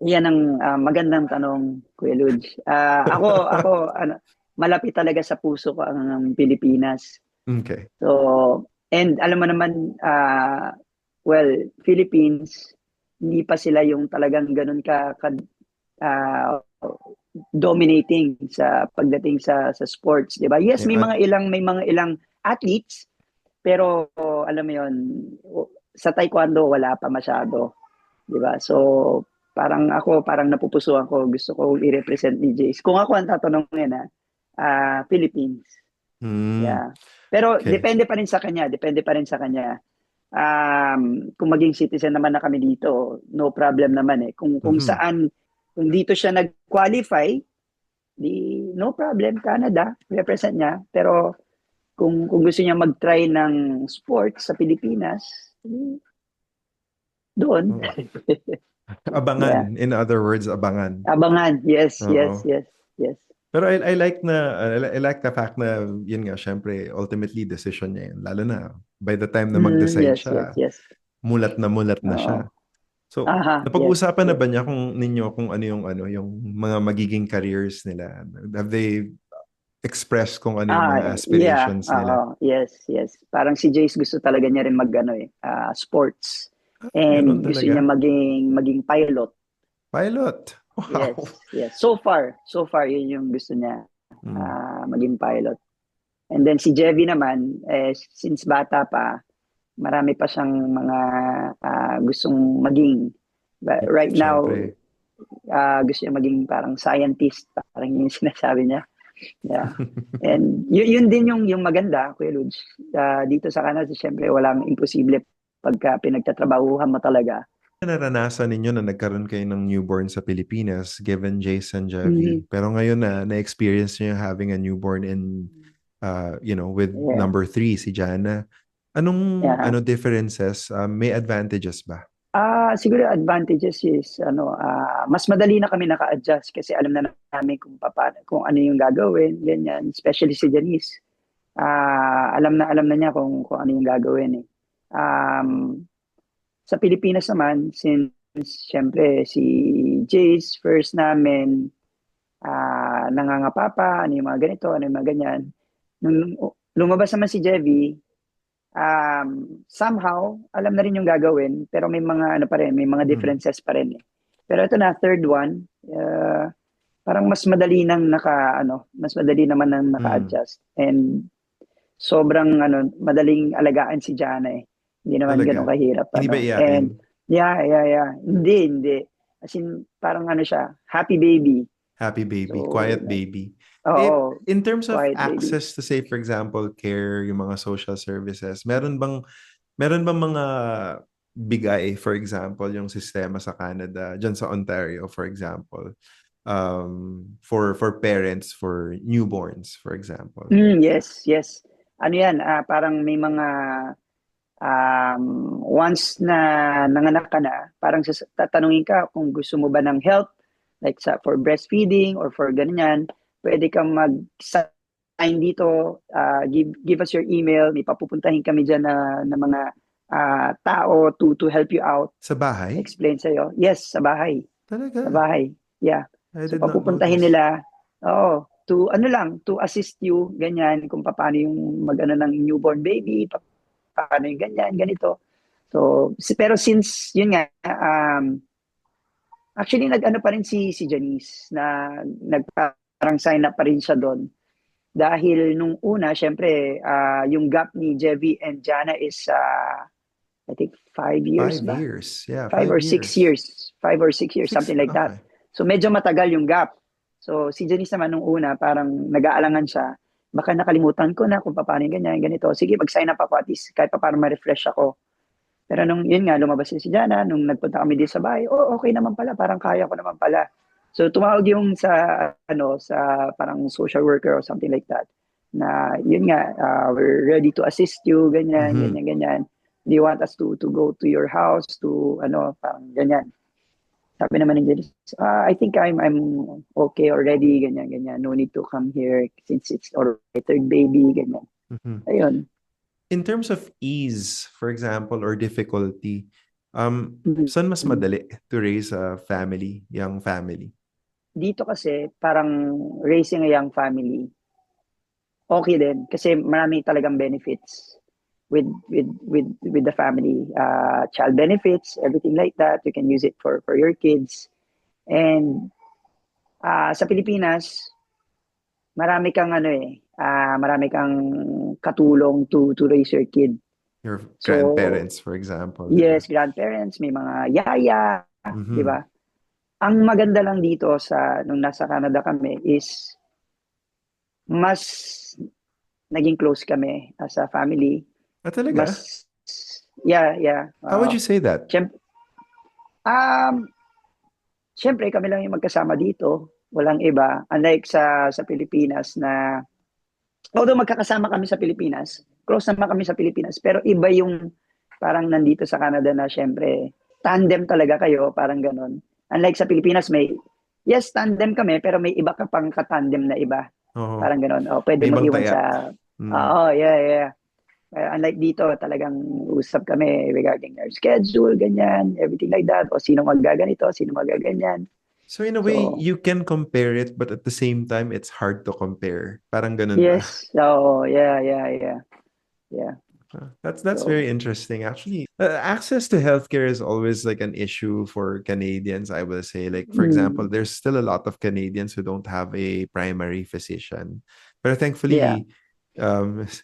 Yan ang magandang tanong, Kuya Luge. Ako, ano, malapit talaga sa puso ko ang Pilipinas. Okay. So, And alam mo naman, well, Philippines, hindi pa sila yung talagang ganun ah, dominating sa pagdating sa sports, 'di ba? Yes, Yeah, may mga ilang athletes, pero alam mo 'yon, sa taekwondo wala pa masyado, 'di ba? So, parang napupusuan ko, gusto ko i-represent ni Jace. Kung ako ang tatanungin, Philippines. mm, Yeah. Pero okay. depende pa rin sa kanya. Kung maging citizen naman na kami dito, no problem naman eh. Mhm. Kung dito siya nag-qualify, di no problem, Canada, represent niya. Pero kung gusto niya mag-try ng sports sa Pilipinas, doon. Oh. Yeah. Abangan, in other words, abangan. Abangan. Yes, yes, Oo. yes, yes. Pero I like I like the fact na yun nga syempre ultimately decision niya yun. Lalo na by the time na mag-decide Yes, yes, siya, yes. mulat na Oo. siya. So, Yes, napag-uusapan na yes. ba niya kung ninyo kung yung mga magiging careers nila? Have they expressed kung ano yung mga Yeah. aspirations nila? Yes, yes. Parang si Jace gusto talaga niya rin mag-ano sports. Ganun And gusto niya talaga. maging pilot. Pilot. Yes, Wow. yes. So far yun yung gusto niya, Mm. maging pilot. And then si Jevi naman, since bata pa, marami pa siyang mga gustong maging. But Yes, right now, syempre. gusto niya maging parang scientist, parang yun yung sinasabi niya. Yeah. And yun din yung maganda, Kuya Ludes. Dito sa Canada, siyempre, walang imposible pagka pinagtatrabahuhan mo talaga. Naranasan ninyo na nagkaroon kayo ng newborn sa Pilipinas given Jason Mhm. Javi. Pero ngayon na-experience niyo having a newborn in with Yeah. number 3 si Jana. Anong Yeah. differences? May advantages ba? Siguro advantages is mas madali na kami naka-adjust kasi alam na namin kung ano yung gagawin, ganyan, especially si Janice. Alam na niya kung ano yung gagawin eh. Um, sa Pilipinas naman, since syempre si Jace first namin, nangangapa pa, ano yung mga ganito, ano yung mga ganyan. Nung lumabas naman si Jevi, somehow, alam na rin yung gagawin, pero may mga ano pa rin, may mga Mm. differences pa rin eh. Pero ito na, third one, parang mas madali naman nang Mm. naka-adjust. And sobrang madaling alagaan si Jana eh. Hindi naman ganun Talaga? kahirap Hindi ba iyakin? And yeah. Hindi. As in, parang siya, happy baby. Happy baby, So, quiet baby. oo, In terms of quiet baby. access to say for example, care, yung mga social services, meron bang mga bigay for example yung sistema sa Canada, dyan sa Ontario for example, for parents for newborns for example? Yes, yes. Ano yan, parang may mga once na nanganak ka na, parang tatanungin ka kung gusto mo ba ng help, like for breastfeeding or for ganyan, pwede kang mag-sign dito, give us your email, may papupuntahin kami dyan na mga tao to help you out, Sa bahay? explain sa'yo. Yes, sa bahay. Sa Talaga? bahay. Yeah. I So did not know papupuntahin this. nila, to assist you, ganyan, kung paano yung mag-ano ng newborn baby, paano yung ganyan, ganito. So, pero since, yun nga, actually, nag-ano pa rin si Janice, na parang sign up pa rin siya doon. Dahil nung una, syempre, yung gap ni Jevi and Jana is, I think, 5 years Five ba? years. Yeah, Five five or six years. years. 5 or 6 years, Six. something like that. Okay. So medyo matagal yung gap. So si Janice naman nung una, parang nag-aalangan siya. Baka nakalimutan ko na kung paano yung ganyan, ganito. Sige, mag-sign up ako at least kahit pa paano ma-refresh ako. Pero nung yun nga, lumabas si Jana, nung nagpunta kami dito sa bahay, okay naman pala, parang kaya ko naman pala. So tumawag yung sa parang social worker or something like that. Na yun nga, we're ready to assist you, ganyan, Mm-hmm. ganyan, ganyan. Do you want us to go to your house to parang ganyan. Sabi naman ni Janice, I think I'm okay already, ganyan, ganyan. No need to come here since it's already third baby, ganyan. Mm-hmm. Ayun. In terms of ease, for example, or difficulty, saan mas Mhm. madali to raise a family, young family? Dito kasi, parang raising a young family, okay din. Kasi marami talagang benefits. with the family, child benefits, everything like that. You can use it for your kids. And sa Pilipinas, marami kang katulong to raise your kid. Your So, grandparents, for example, di ba? yes, grandparents, may mga yaya, di Mhm. ba? Ang maganda lang dito nung nasa Canada kami is mas naging close kami as a family. Talaga? Mas, yeah, yeah. How would you say that? Siyempre, um, siyempre kami lang yung magkasama dito. Walang iba. Unlike sa Pilipinas na, although magkakasama kami sa Pilipinas, close naman kami sa Pilipinas, pero iba yung parang nandito sa Canada na siyempre, tandem talaga kayo, parang ganon. Unlike sa Pilipinas, yes, tandem kami, pero may iba ka pang katandem na iba. Oo. Parang ganon. O, pwede May ibang mag-iwan taya. sa, Mm. oo, yeah, yeah. Unlike dito, talagang usap kami regarding our schedule, ganyan, everything like that. O sino magaganito, sino magaganyan. So in a way, So, you can compare it, but at the same time, it's hard to compare. Parang ganun ba? yes. So, yeah, yeah, yeah. Yeah. That's So, very interesting, actually. Access to healthcare is always like an issue for Canadians, I will say. Like, for example, mm, there's still a lot of Canadians who don't have a primary physician. But yeah. thankfully,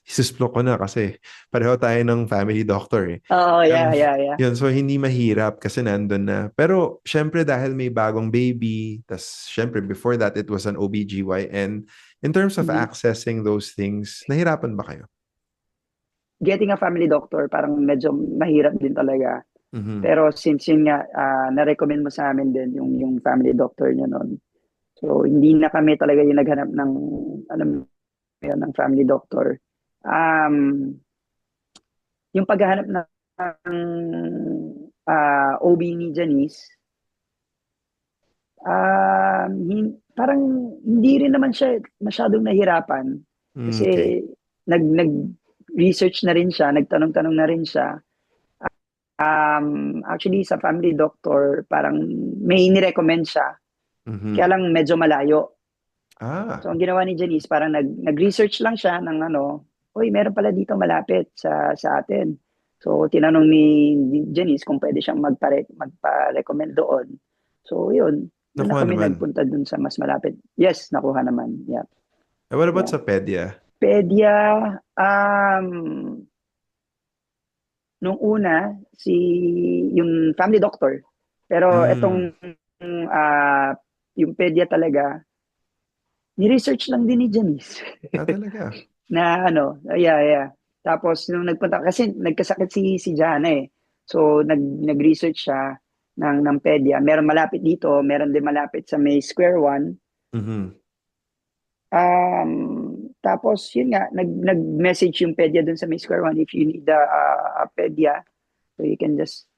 isusplok ko na kasi pareho tayo ng family doctor eh. Oh, Um, yeah, yeah, yeah. yun, so hindi mahirap kasi nandun na. Pero syempre dahil may bagong baby, tas syempre before that it was an OBGYN. In terms of Mhm. accessing those things, nahirapan ba kayo? Getting a family doctor, parang medyo mahirap din talaga. Mhm. Pero since yun nga, na-recommend mo sa amin din yung family doctor niya noon. So, hindi na kami talaga yung naghanap ng, alam mo yun, ng family doctor. Um, yung paghahanap ng OB ni Janice, parang hindi rin naman siya masyadong nahirapan. Okay. Kasi nag-research na rin siya, nagtanong-tanong na rin siya. Actually, sa family doctor, parang may ni-recommend siya. Mhm. Kaya lang medyo malayo. Ah, So, ang ginawa ni Janice, parang nag-research lang siya ng uy, meron pala dito malapit sa atin. So, tinanong ni Janice kung pwede siyang magpa-recommend doon. So, yun. Doon na nakuha kami naman. nagpunta doon sa mas malapit. Yes, nakuha naman. Yeah. What about Yeah. sa pedya? Pedia, nung una, yung family doctor. Pero Mm. itong, yung pedia talaga, ni-research lang din ni Janice. Talaga. Na yeah, yeah. Tapos nung nagpunta kasi nagkasakit si Jana eh. So nag-research siya ng pedya. Meron malapit dito, meron din malapit sa may Square One. Mhm. Tapos yun nga nag-message yung pedya dun sa may Square One if you need a pedya. So you can just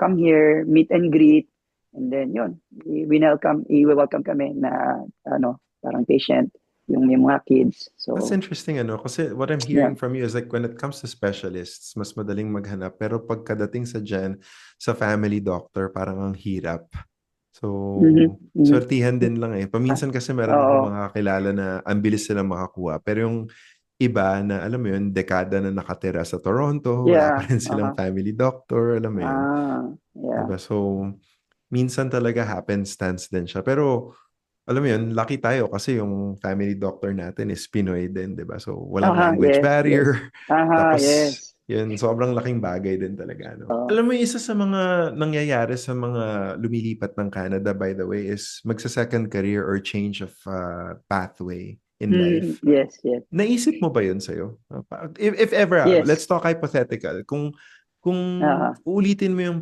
come here, meet and greet, and then yun, i-welcome kami na parang patient, yung mga kids. That's So interesting, ano? Kasi what I'm yeah. hearing from you is like when it comes to specialists, mas madaling maghanap. Pero pagkadating sa family doctor, parang ang hirap. Mhm, So, mhm. swertihan din lang eh. Ah, Paminsan kasi meron akong oo. mga kakilala na ang bilis silang makakuha. Pero yung iba na, alam mo yun, dekada na nakatira sa Toronto, wala pa Yeah. rin silang family doctor, alam mo yun. Yeah. Diba? So, minsan talaga happenstance din siya. Pero, alam mo yun, lucky tayo kasi yung family doctor natin is Pinoy din, di ba? So, walang language Yes, yes. barrier. Tapos, Yes. yun, sobrang laking bagay din talaga, no? Oo. Alam mo, isa sa mga nangyayari sa mga lumilipat ng Canada, by the way, is magsa-second career or change of pathway in life. Yes, yes. Naisip mo ba yun sa'yo? If ever, let's Yes. talk hypothetical. Kung Ah, uulitin mo yung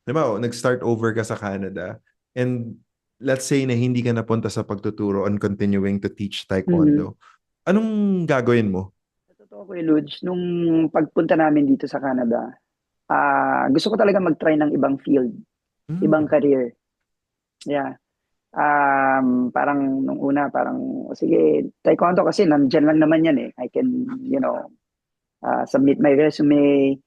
diba, nag-start over ka sa Canada and let's say na hindi ka napunta sa pagtuturo and continuing to teach mhm. taekwondo, anong gagawin mo? Sa totoo ko, Luge, nung pagpunta namin dito sa Canada, gusto ko talaga mag-try ng ibang field, ibang Mm, career. Yeah. Parang nung una, parang, sige, taekwondo kasi nandyan lang naman yan eh. I can, submit my resume,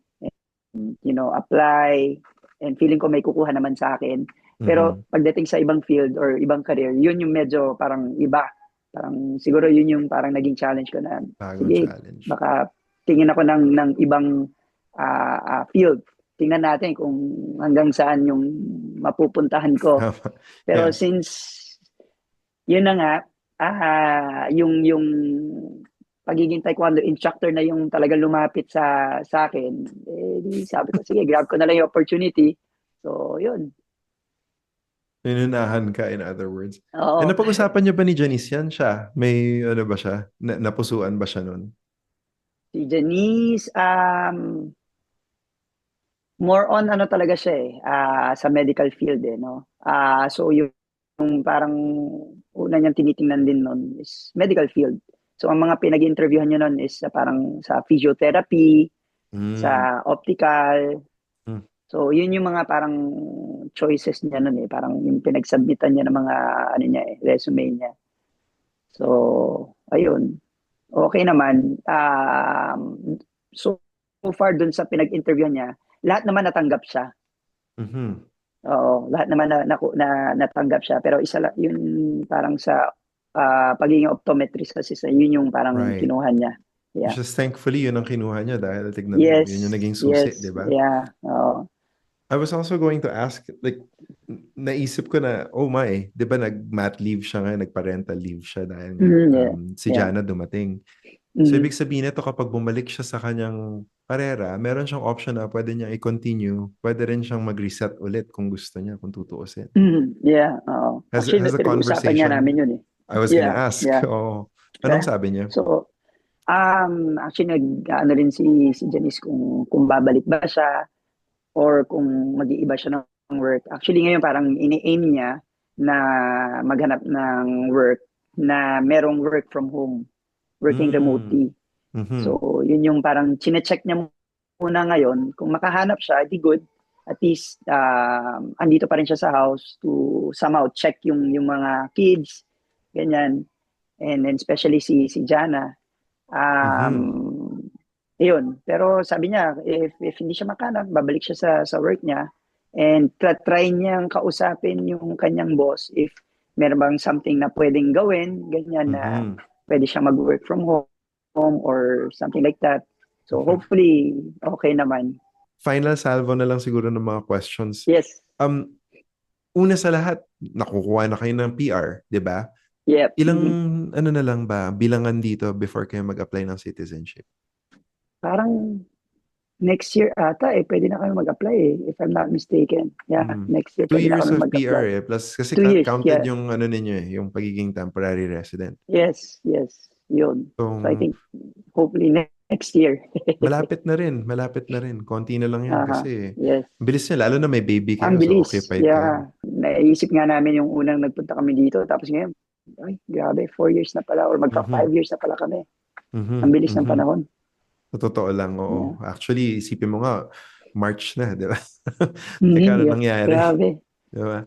apply, and feeling ko may kukuha naman sa akin. Pero mhm. pagdating sa ibang field or ibang career, yun yung medyo parang iba. Parang siguro yun yung parang naging challenge ko na, Bagong sige, challenge. baka tingin ako ng ibang field. Tingnan natin kung hanggang saan yung mapupuntahan ko. Tama. Pero Yeah. since yun na nga, yung pagiging taekwondo instructor na yung talagang lumapit sa akin, eh, di sabi ko, sige, grab ko na lang yung opportunity. So, yun. Inunahan ka, in other words. And Oo. napag-usapan niyo ba ni Janice yan siya? May ano ba siya? Napusuan ba siya nun? Si Janice, more on ano talaga siya sa medical field no. So yung parang una niyang tinitingnan din nun is medical field. So ang mga pinag-interviewhan niya nun is parang sa physiotherapy, Mm. sa optical. Mm. So yun yung mga parang choices niya nun parang yung pinag-submitan niya ng mga ano niya resume niya. So ayun, okay naman. So far dun sa pinag-interview niya, lahat naman natanggap siya. Mhm. Oo, lahat naman natanggap siya. Pero isa lang, yun parang sa pagiging optometrist kasi yun yung parang Right. kinuha niya. Which Yeah. is thankfully yun ang kinuha niya dahil tignan mo, yun yung Yes, naging susi, di yes, ba? yeah. Oo. I was also going to ask, like, naisip ko na, oh my, di ba nag-mat leave siya ngayon, nagpa-rental leave siya dahil nga Yeah, si yeah. Jana dumating. So, Mhm. ibig sabihin nito kapag bumalik siya sa kanyang karera, meron siyang option na pwede niya i-continue, pwede rin siyang mag-reset ulit kung gusto niya, kung tutuusin. Mhm. Yeah, oo. Has Actually, a pinag-uusapan niya conversation, namin yun I was gonna Yeah, ask, yeah. oh, anong Yeah. sabi niya? So, actually ano rin si Janice kung babalik ba siya or kung mag-iiba siya ng work. Actually ngayon parang ini-aim niya na maghanap ng work na merong work from home, working Mm. remotely. Mhm. So, yun yung parang chine-check niya muna ngayon. Kung makahanap siya, di good. At least, andito pa rin siya sa house to somehow check yung mga kids, ganyan. And then especially si Jana. Mhm. Yun. Pero sabi niya, if hindi siya makahanap, babalik siya sa work niya. And try niyang kausapin yung kanyang boss if meron bang something na pwedeng gawin, ganyan na Mhm. pwede siyang mag-work from home or something like that. So Mhm. hopefully, okay naman. Final salvo na lang siguro ng mga questions. Yes. Um, Una sa lahat, nakukuha na kayo ng PR, di ba? Yep. Ilang, ano na lang ba, bilangan dito before kayo mag-apply ng citizenship? Parang next year ata pwede na kami mag-apply if I'm not mistaken. Yeah, Mm. next year Two pwede na years kami of PR mag-apply. Plus, kasi 2 years, counted yeah. yung ano ninyo yung pagiging temporary resident. Yes, yes. Yun. So I So, think hopefully next year. malapit na rin, malapit na rin. Konti na lang yan kasi Yes. bilis niya, lalo na may baby Ang kayo, so bilis. occupied kayo. Yeah. Naisip nga namin yung unang nagpunta kami dito. Tapos ngayon, ay, grabe, 4 years na pala or magka Mhm. 5 years na pala kami. Ang Mhm. bilis ng Mhm. panahon. Sa totoo lang, Yeah. oo. Actually, isipin mo nga, March na, di ba? Teka, ano Yes, nangyari? grabe. Di ba?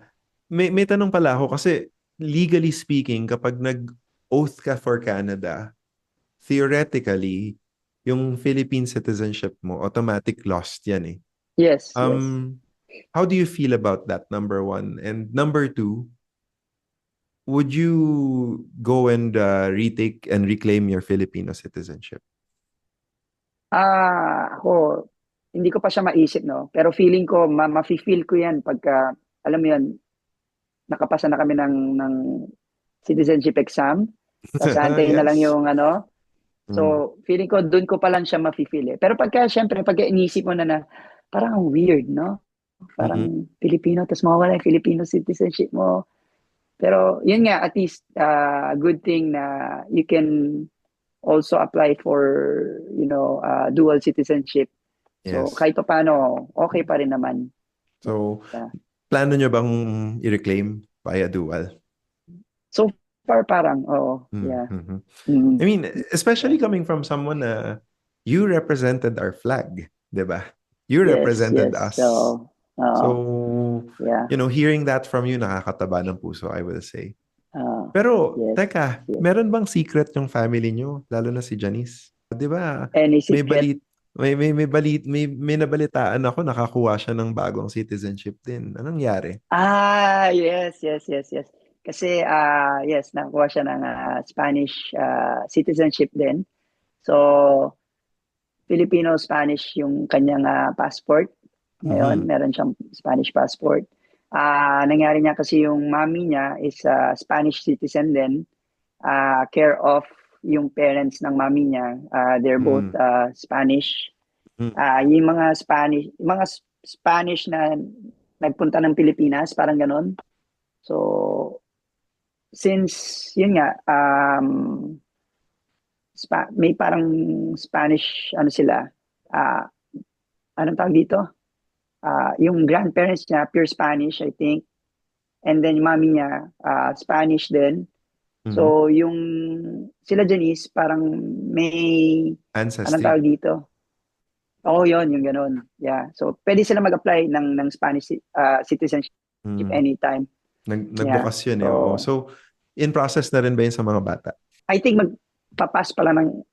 May tanong pala ako kasi legally speaking, kapag nag-oath ka for Canada, theoretically, yung Philippine citizenship mo, automatic lost yan eh. Yes, yes. How do you feel about that, number one? And number two, would you go and retake and reclaim your Filipino citizenship? Ako, hindi ko pa siya maisip, no? Pero feeling ko, ma-feel ko yan pagka, alam mo yan, nakapasa na kami ng citizenship exam. Tapos aantayin na lang Yes. yung ano. Mm. So, feeling ko, doon ko pa lang siya ma-feel Pero pagka, syempre, pagka inisip mo na parang ang weird, no? Mhm. Parang Filipino, tapos mawawala yung Filipino citizenship mo. Pero, yun nga, at least, good thing na you can also apply for, dual citizenship. So, Yes. kahit pa paano, okay pa rin naman. So, Yeah. plano nyo bang i-reclaim via dual? So far, parang, oo, yeah. Mhm. I Mm, mean, especially yeah. coming from someone na you represented our flag, di ba? You Yes, represented yes. us. So, oo, So, yeah. hearing that from you, nakakataba ng puso, I will say. Uh, Pero, yes, teka, yes. meron bang secret yung family nyo? Lalo na si Janice. Di ba? Any May secret? balit, may nabalitaan ako, nakakuha siya ng bagong citizenship din. Anong nangyari? Yes, yes, yes, yes. Kasi, yes, nakuha siya ng Spanish citizenship din. So, Filipino-Spanish yung kanyang passport. Ngayon, Mhm. meron siyang Spanish passport. Nangyari niya kasi yung mami niya is a Spanish citizen din. Care of yung parents ng mami niya. They're both Mhm. Spanish. Mhm. Yung mga Spanish na nagpunta ng Pilipinas, parang ganon. So, since, yun nga, may parang Spanish, ano sila, uh, anong tawag dito? Yung grandparents niya, pure Spanish, I think. And then yung mami niya, Spanish din. Mhm. So, yung sila Janice, parang may, anong Ancestry. tawag dito? Oo, yun, yung ganun. Yeah. So, pwede sila mag-apply ng Spanish citizenship Mhm. anytime. Yeah. Nagbukas yun eh, oo. So, So, in process na rin ba yun sa mga bata? I think magpapas pala ng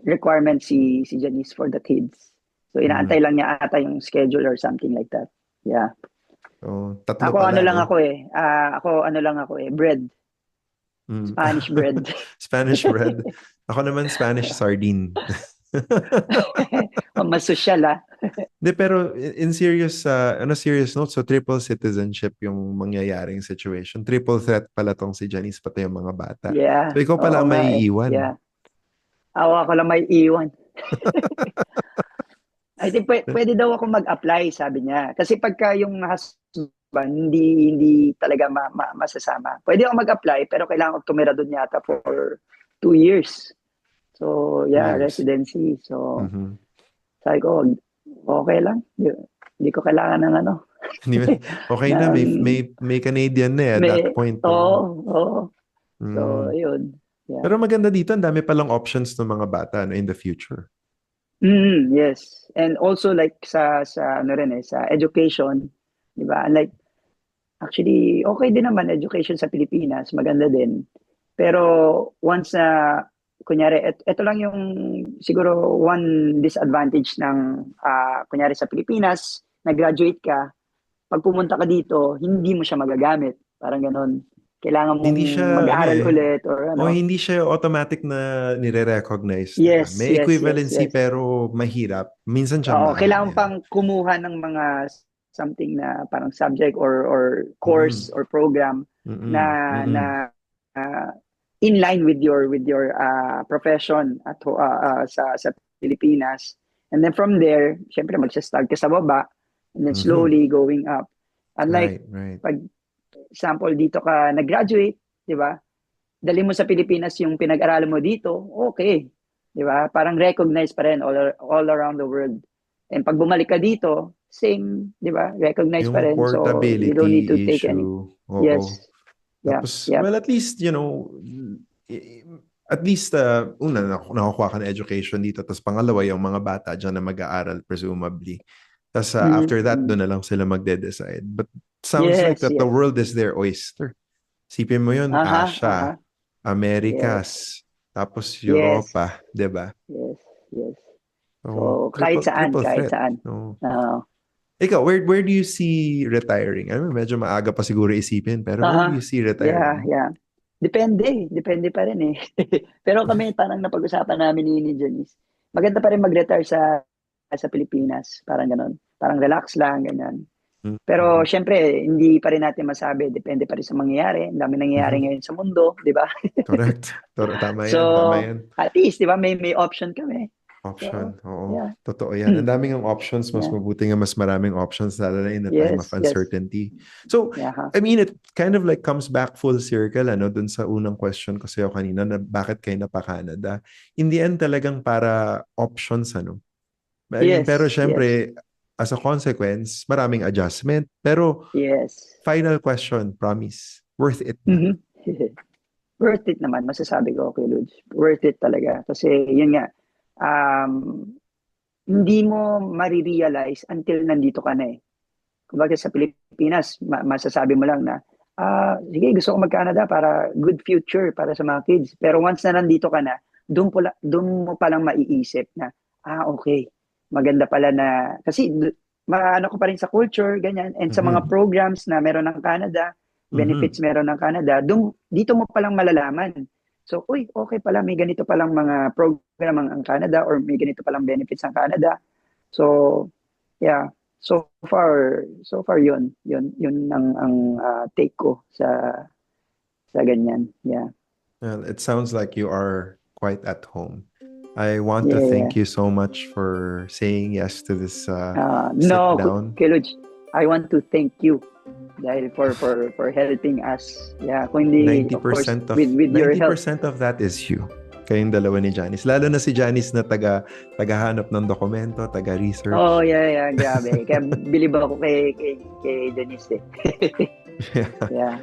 requirement si Janice for the kids. So, Mhm. inaantay lang niya ata yung schedule or something like that. Yeah. So, tatlo Ako ano pala, lang no? ako eh. Ako ano lang ako eh. Bread. Mm. Spanish bread. Spanish bread. Ako naman Spanish sardine. Mas social ah. De, pero in serious, on a serious note, so triple citizenship yung mangyayaring situation. Triple threat pala tong si Janice pati yung mga bata. So Yeah. ikaw pala Oo ang nga may eh. iiwan. Yeah. Ako lang may iwan. I think pwede daw ako mag-apply, sabi niya. Kasi pagka yung husband, hindi talaga masasama. Pwede ako mag-apply, pero kailangan ko tumira doon yata for 2 years. So, 2 yeah, years. residency. So, Mhm. sabi ko, okay lang. Hindi ko kailangan ng ano. Hindi ba- Okay na, ng, may Canadian na eh at that may, point. oo, Oh. oo. So, Mm. yun. Yeah. Pero maganda dito, ang dami palang options ng mga bata no, in the future. Yes. And also like sa ano rin eh, sa education, 'di ba? Like actually okay din naman education sa Pilipinas, maganda din. Pero once na kunyari ito lang yung siguro one disadvantage ng kunyari sa Pilipinas, nag-graduate ka, pag pumunta ka dito, hindi mo siya magagamit. Parang gano'n. Kailangan mong Hindi siya, ano mag-aral eh, ulit or o ano. hindi siya automatic na nire-recognize, di ba? Yes, May yes, yes, equivalency yes. pero mahirap. Minsan siyang Oo, mahal kailangan yan. pang kumuha ng mga something na parang subject or course Mm. or program na Mm. na Mm. uh, in line with your profession sa Pilipinas. And then from there, syempre magsa-start ka sa baba and then Mhm. slowly going up. Unlike Right, right. pag example dito ka nag-graduate, 'di ba? Dali mo sa Pilipinas yung pinag-aralan mo dito, okay. 'Di ba? Parang recognized pa rin all around the world. And pag bumalik ka dito, same, 'di ba? Recognized pa Yung rin. So you don't need to portability take any. issue, oo. Yes. Yeah. Tapos, Yeah. well, at least, i- at least, una, nakukuha ka ng education dito. Tapos pangalawa, yung mga bata dyan na mag-aaral, presumably. Tapos after that, Mm-hmm. doon na lang sila magde-decide. But sounds like Yes, that the yes. world is their oyster. Sipin mo yun, Aha, aha. Asia, Yes. Americas, tapos Yes. Europa, 'di ba? Yes. Yes. So, So kahit saan, triple kahit threat. saan. No. Uh, Ikaw, where do you see retiring? I mean, medyo maaga pa siguro isipin, pero where do you aha. see Yeah, retiring? yeah. Depende pa rin eh. Pero kami parang napag-usapan namin ni Janice. Maganda pa rin mag-retire sa Pilipinas, parang gano'n. Parang relax lang, ganyan. Pero Mm-hmm. syempre, hindi pa rin natin masabi, depende pa rin sa mangyayari. Ang dami nangyayari Mm-hmm. ngayon sa mundo, di ba? Correct. Tama So, yan, tama yan. at least, di ba, may option kami. So, Option, oo. yeah. Totoo yan. Ang daming ang options, mas Yeah. mabuti nga mas maraming options lalo na in the time of Yes, yes. uncertainty. So, Yeah. Huh? I mean, it kind of like comes back full circle, ano, dun sa unang question ko sa'yo kanina na bakit kayo napa-Canada. In the end, talagang para options, ano. I mean, pero Yes, yes, syempre, as a consequence, maraming adjustment. Pero, yes. final question, promise, worth it ba? Mhm. Worth it naman, masasabi ko, okay, Ludes. Worth it talaga. Kasi, yun nga, um, hindi mo marirealize until nandito ka na eh. Kumbaga sa Pilipinas, masasabi mo lang na, sige, gusto ko mag-Canada para good future para sa mga kids. Pero once na nandito ka na, doon mo palang maiisip na, okay, maganda pala na, kasi maano ko pa rin sa culture, ganyan, and sa mga Mhm. programs na meron ng Canada, Mhm. benefits meron ng Canada, dito mo palang malalaman. So, uy, okay pala, may ganito palang mga program ang Canada or may ganito palang benefits ang Canada. So, yeah. So far yun ang take ko sa ganyan. Yeah. Well, it sounds like you are quite at home. I want to Yeah. thank you so much for saying yes to this sit No, down. Kiluj, I want to thank you dahil for helping us. Yeah, kung hindi, of course, 90% of with your help. 90% of that is you. Kayong dalawa ni Janice. Lalo na si Janice na tagahanap ng dokumento, taga-research. Oh, yeah, grabe. Kaya bilib ako kay Janice eh. Yeah.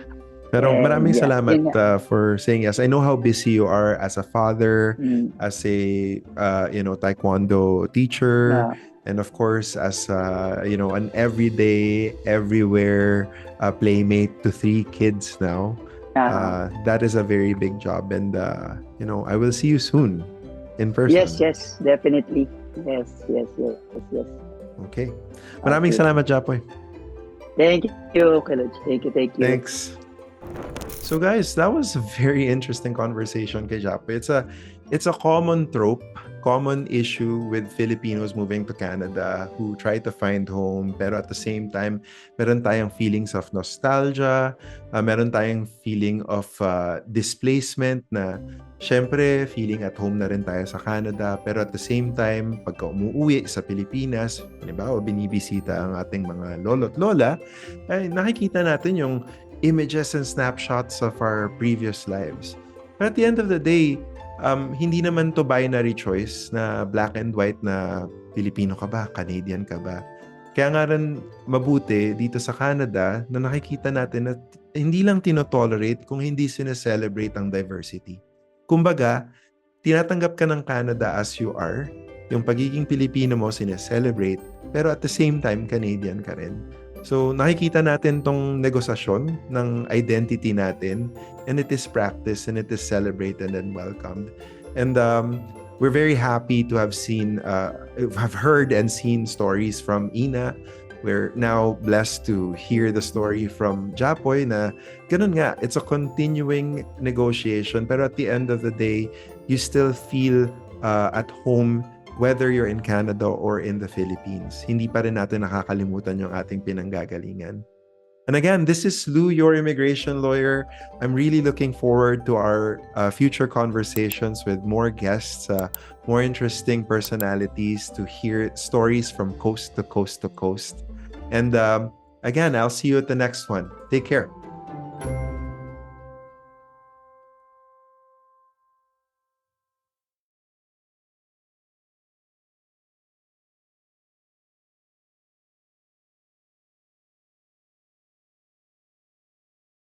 Pero And maraming yeah, salamat yun nga. for saying yes. I know how busy you are as a father, Mm, as a taekwondo teacher, na, and of course as an everyday, everywhere playmate to 3 kids now. That is a very big job, and I will see you soon in person. yes, definitely. Yes. Okay. Maraming Okay. salamat, Japoy. Thank you, Kiluj. Thank you. Thanks. So guys, that was a very interesting conversation kay Japoy. It's a common trope, common issue with Filipinos moving to Canada who try to find home, pero at the same time, meron tayong feelings of nostalgia, meron tayong feeling of displacement na syempre feeling at home na rin tayo sa Canada, pero at the same time, pagka umuwi sa Pilipinas, halimbawa binibisita ang ating mga lolo't lola, ay nakikita natin yung images and snapshots of our previous lives. But at the end of the day, hindi naman to binary choice na black and white na Pilipino ka ba, Canadian ka ba. Kaya nga rin mabuti dito sa Canada na nakikita natin na hindi lang tinotolerate kung hindi sineselebrate ang diversity. Kumbaga, tinatanggap ka ng Canada as you are, yung pagiging Pilipino mo sineselebrate, pero at the same time, Canadian ka rin. So, nakikita natin tong negosasyon ng identity natin, and it is practiced and it is celebrated and welcomed. And we're very happy to have heard and seen stories from Ina. We're now blessed to hear the story from Japoy na ganun nga, it's a continuing negotiation, pero at the end of the day, you still feel at home whether you're in Canada or in the Philippines. Hindi pa rin natin nakakalimutan yung ating pinanggagalingan. And again, this is Lou, your immigration lawyer. I'm really looking forward to our future conversations with more guests, more interesting personalities to hear stories from coast to coast to coast. And again, I'll see you at the next one. Take care.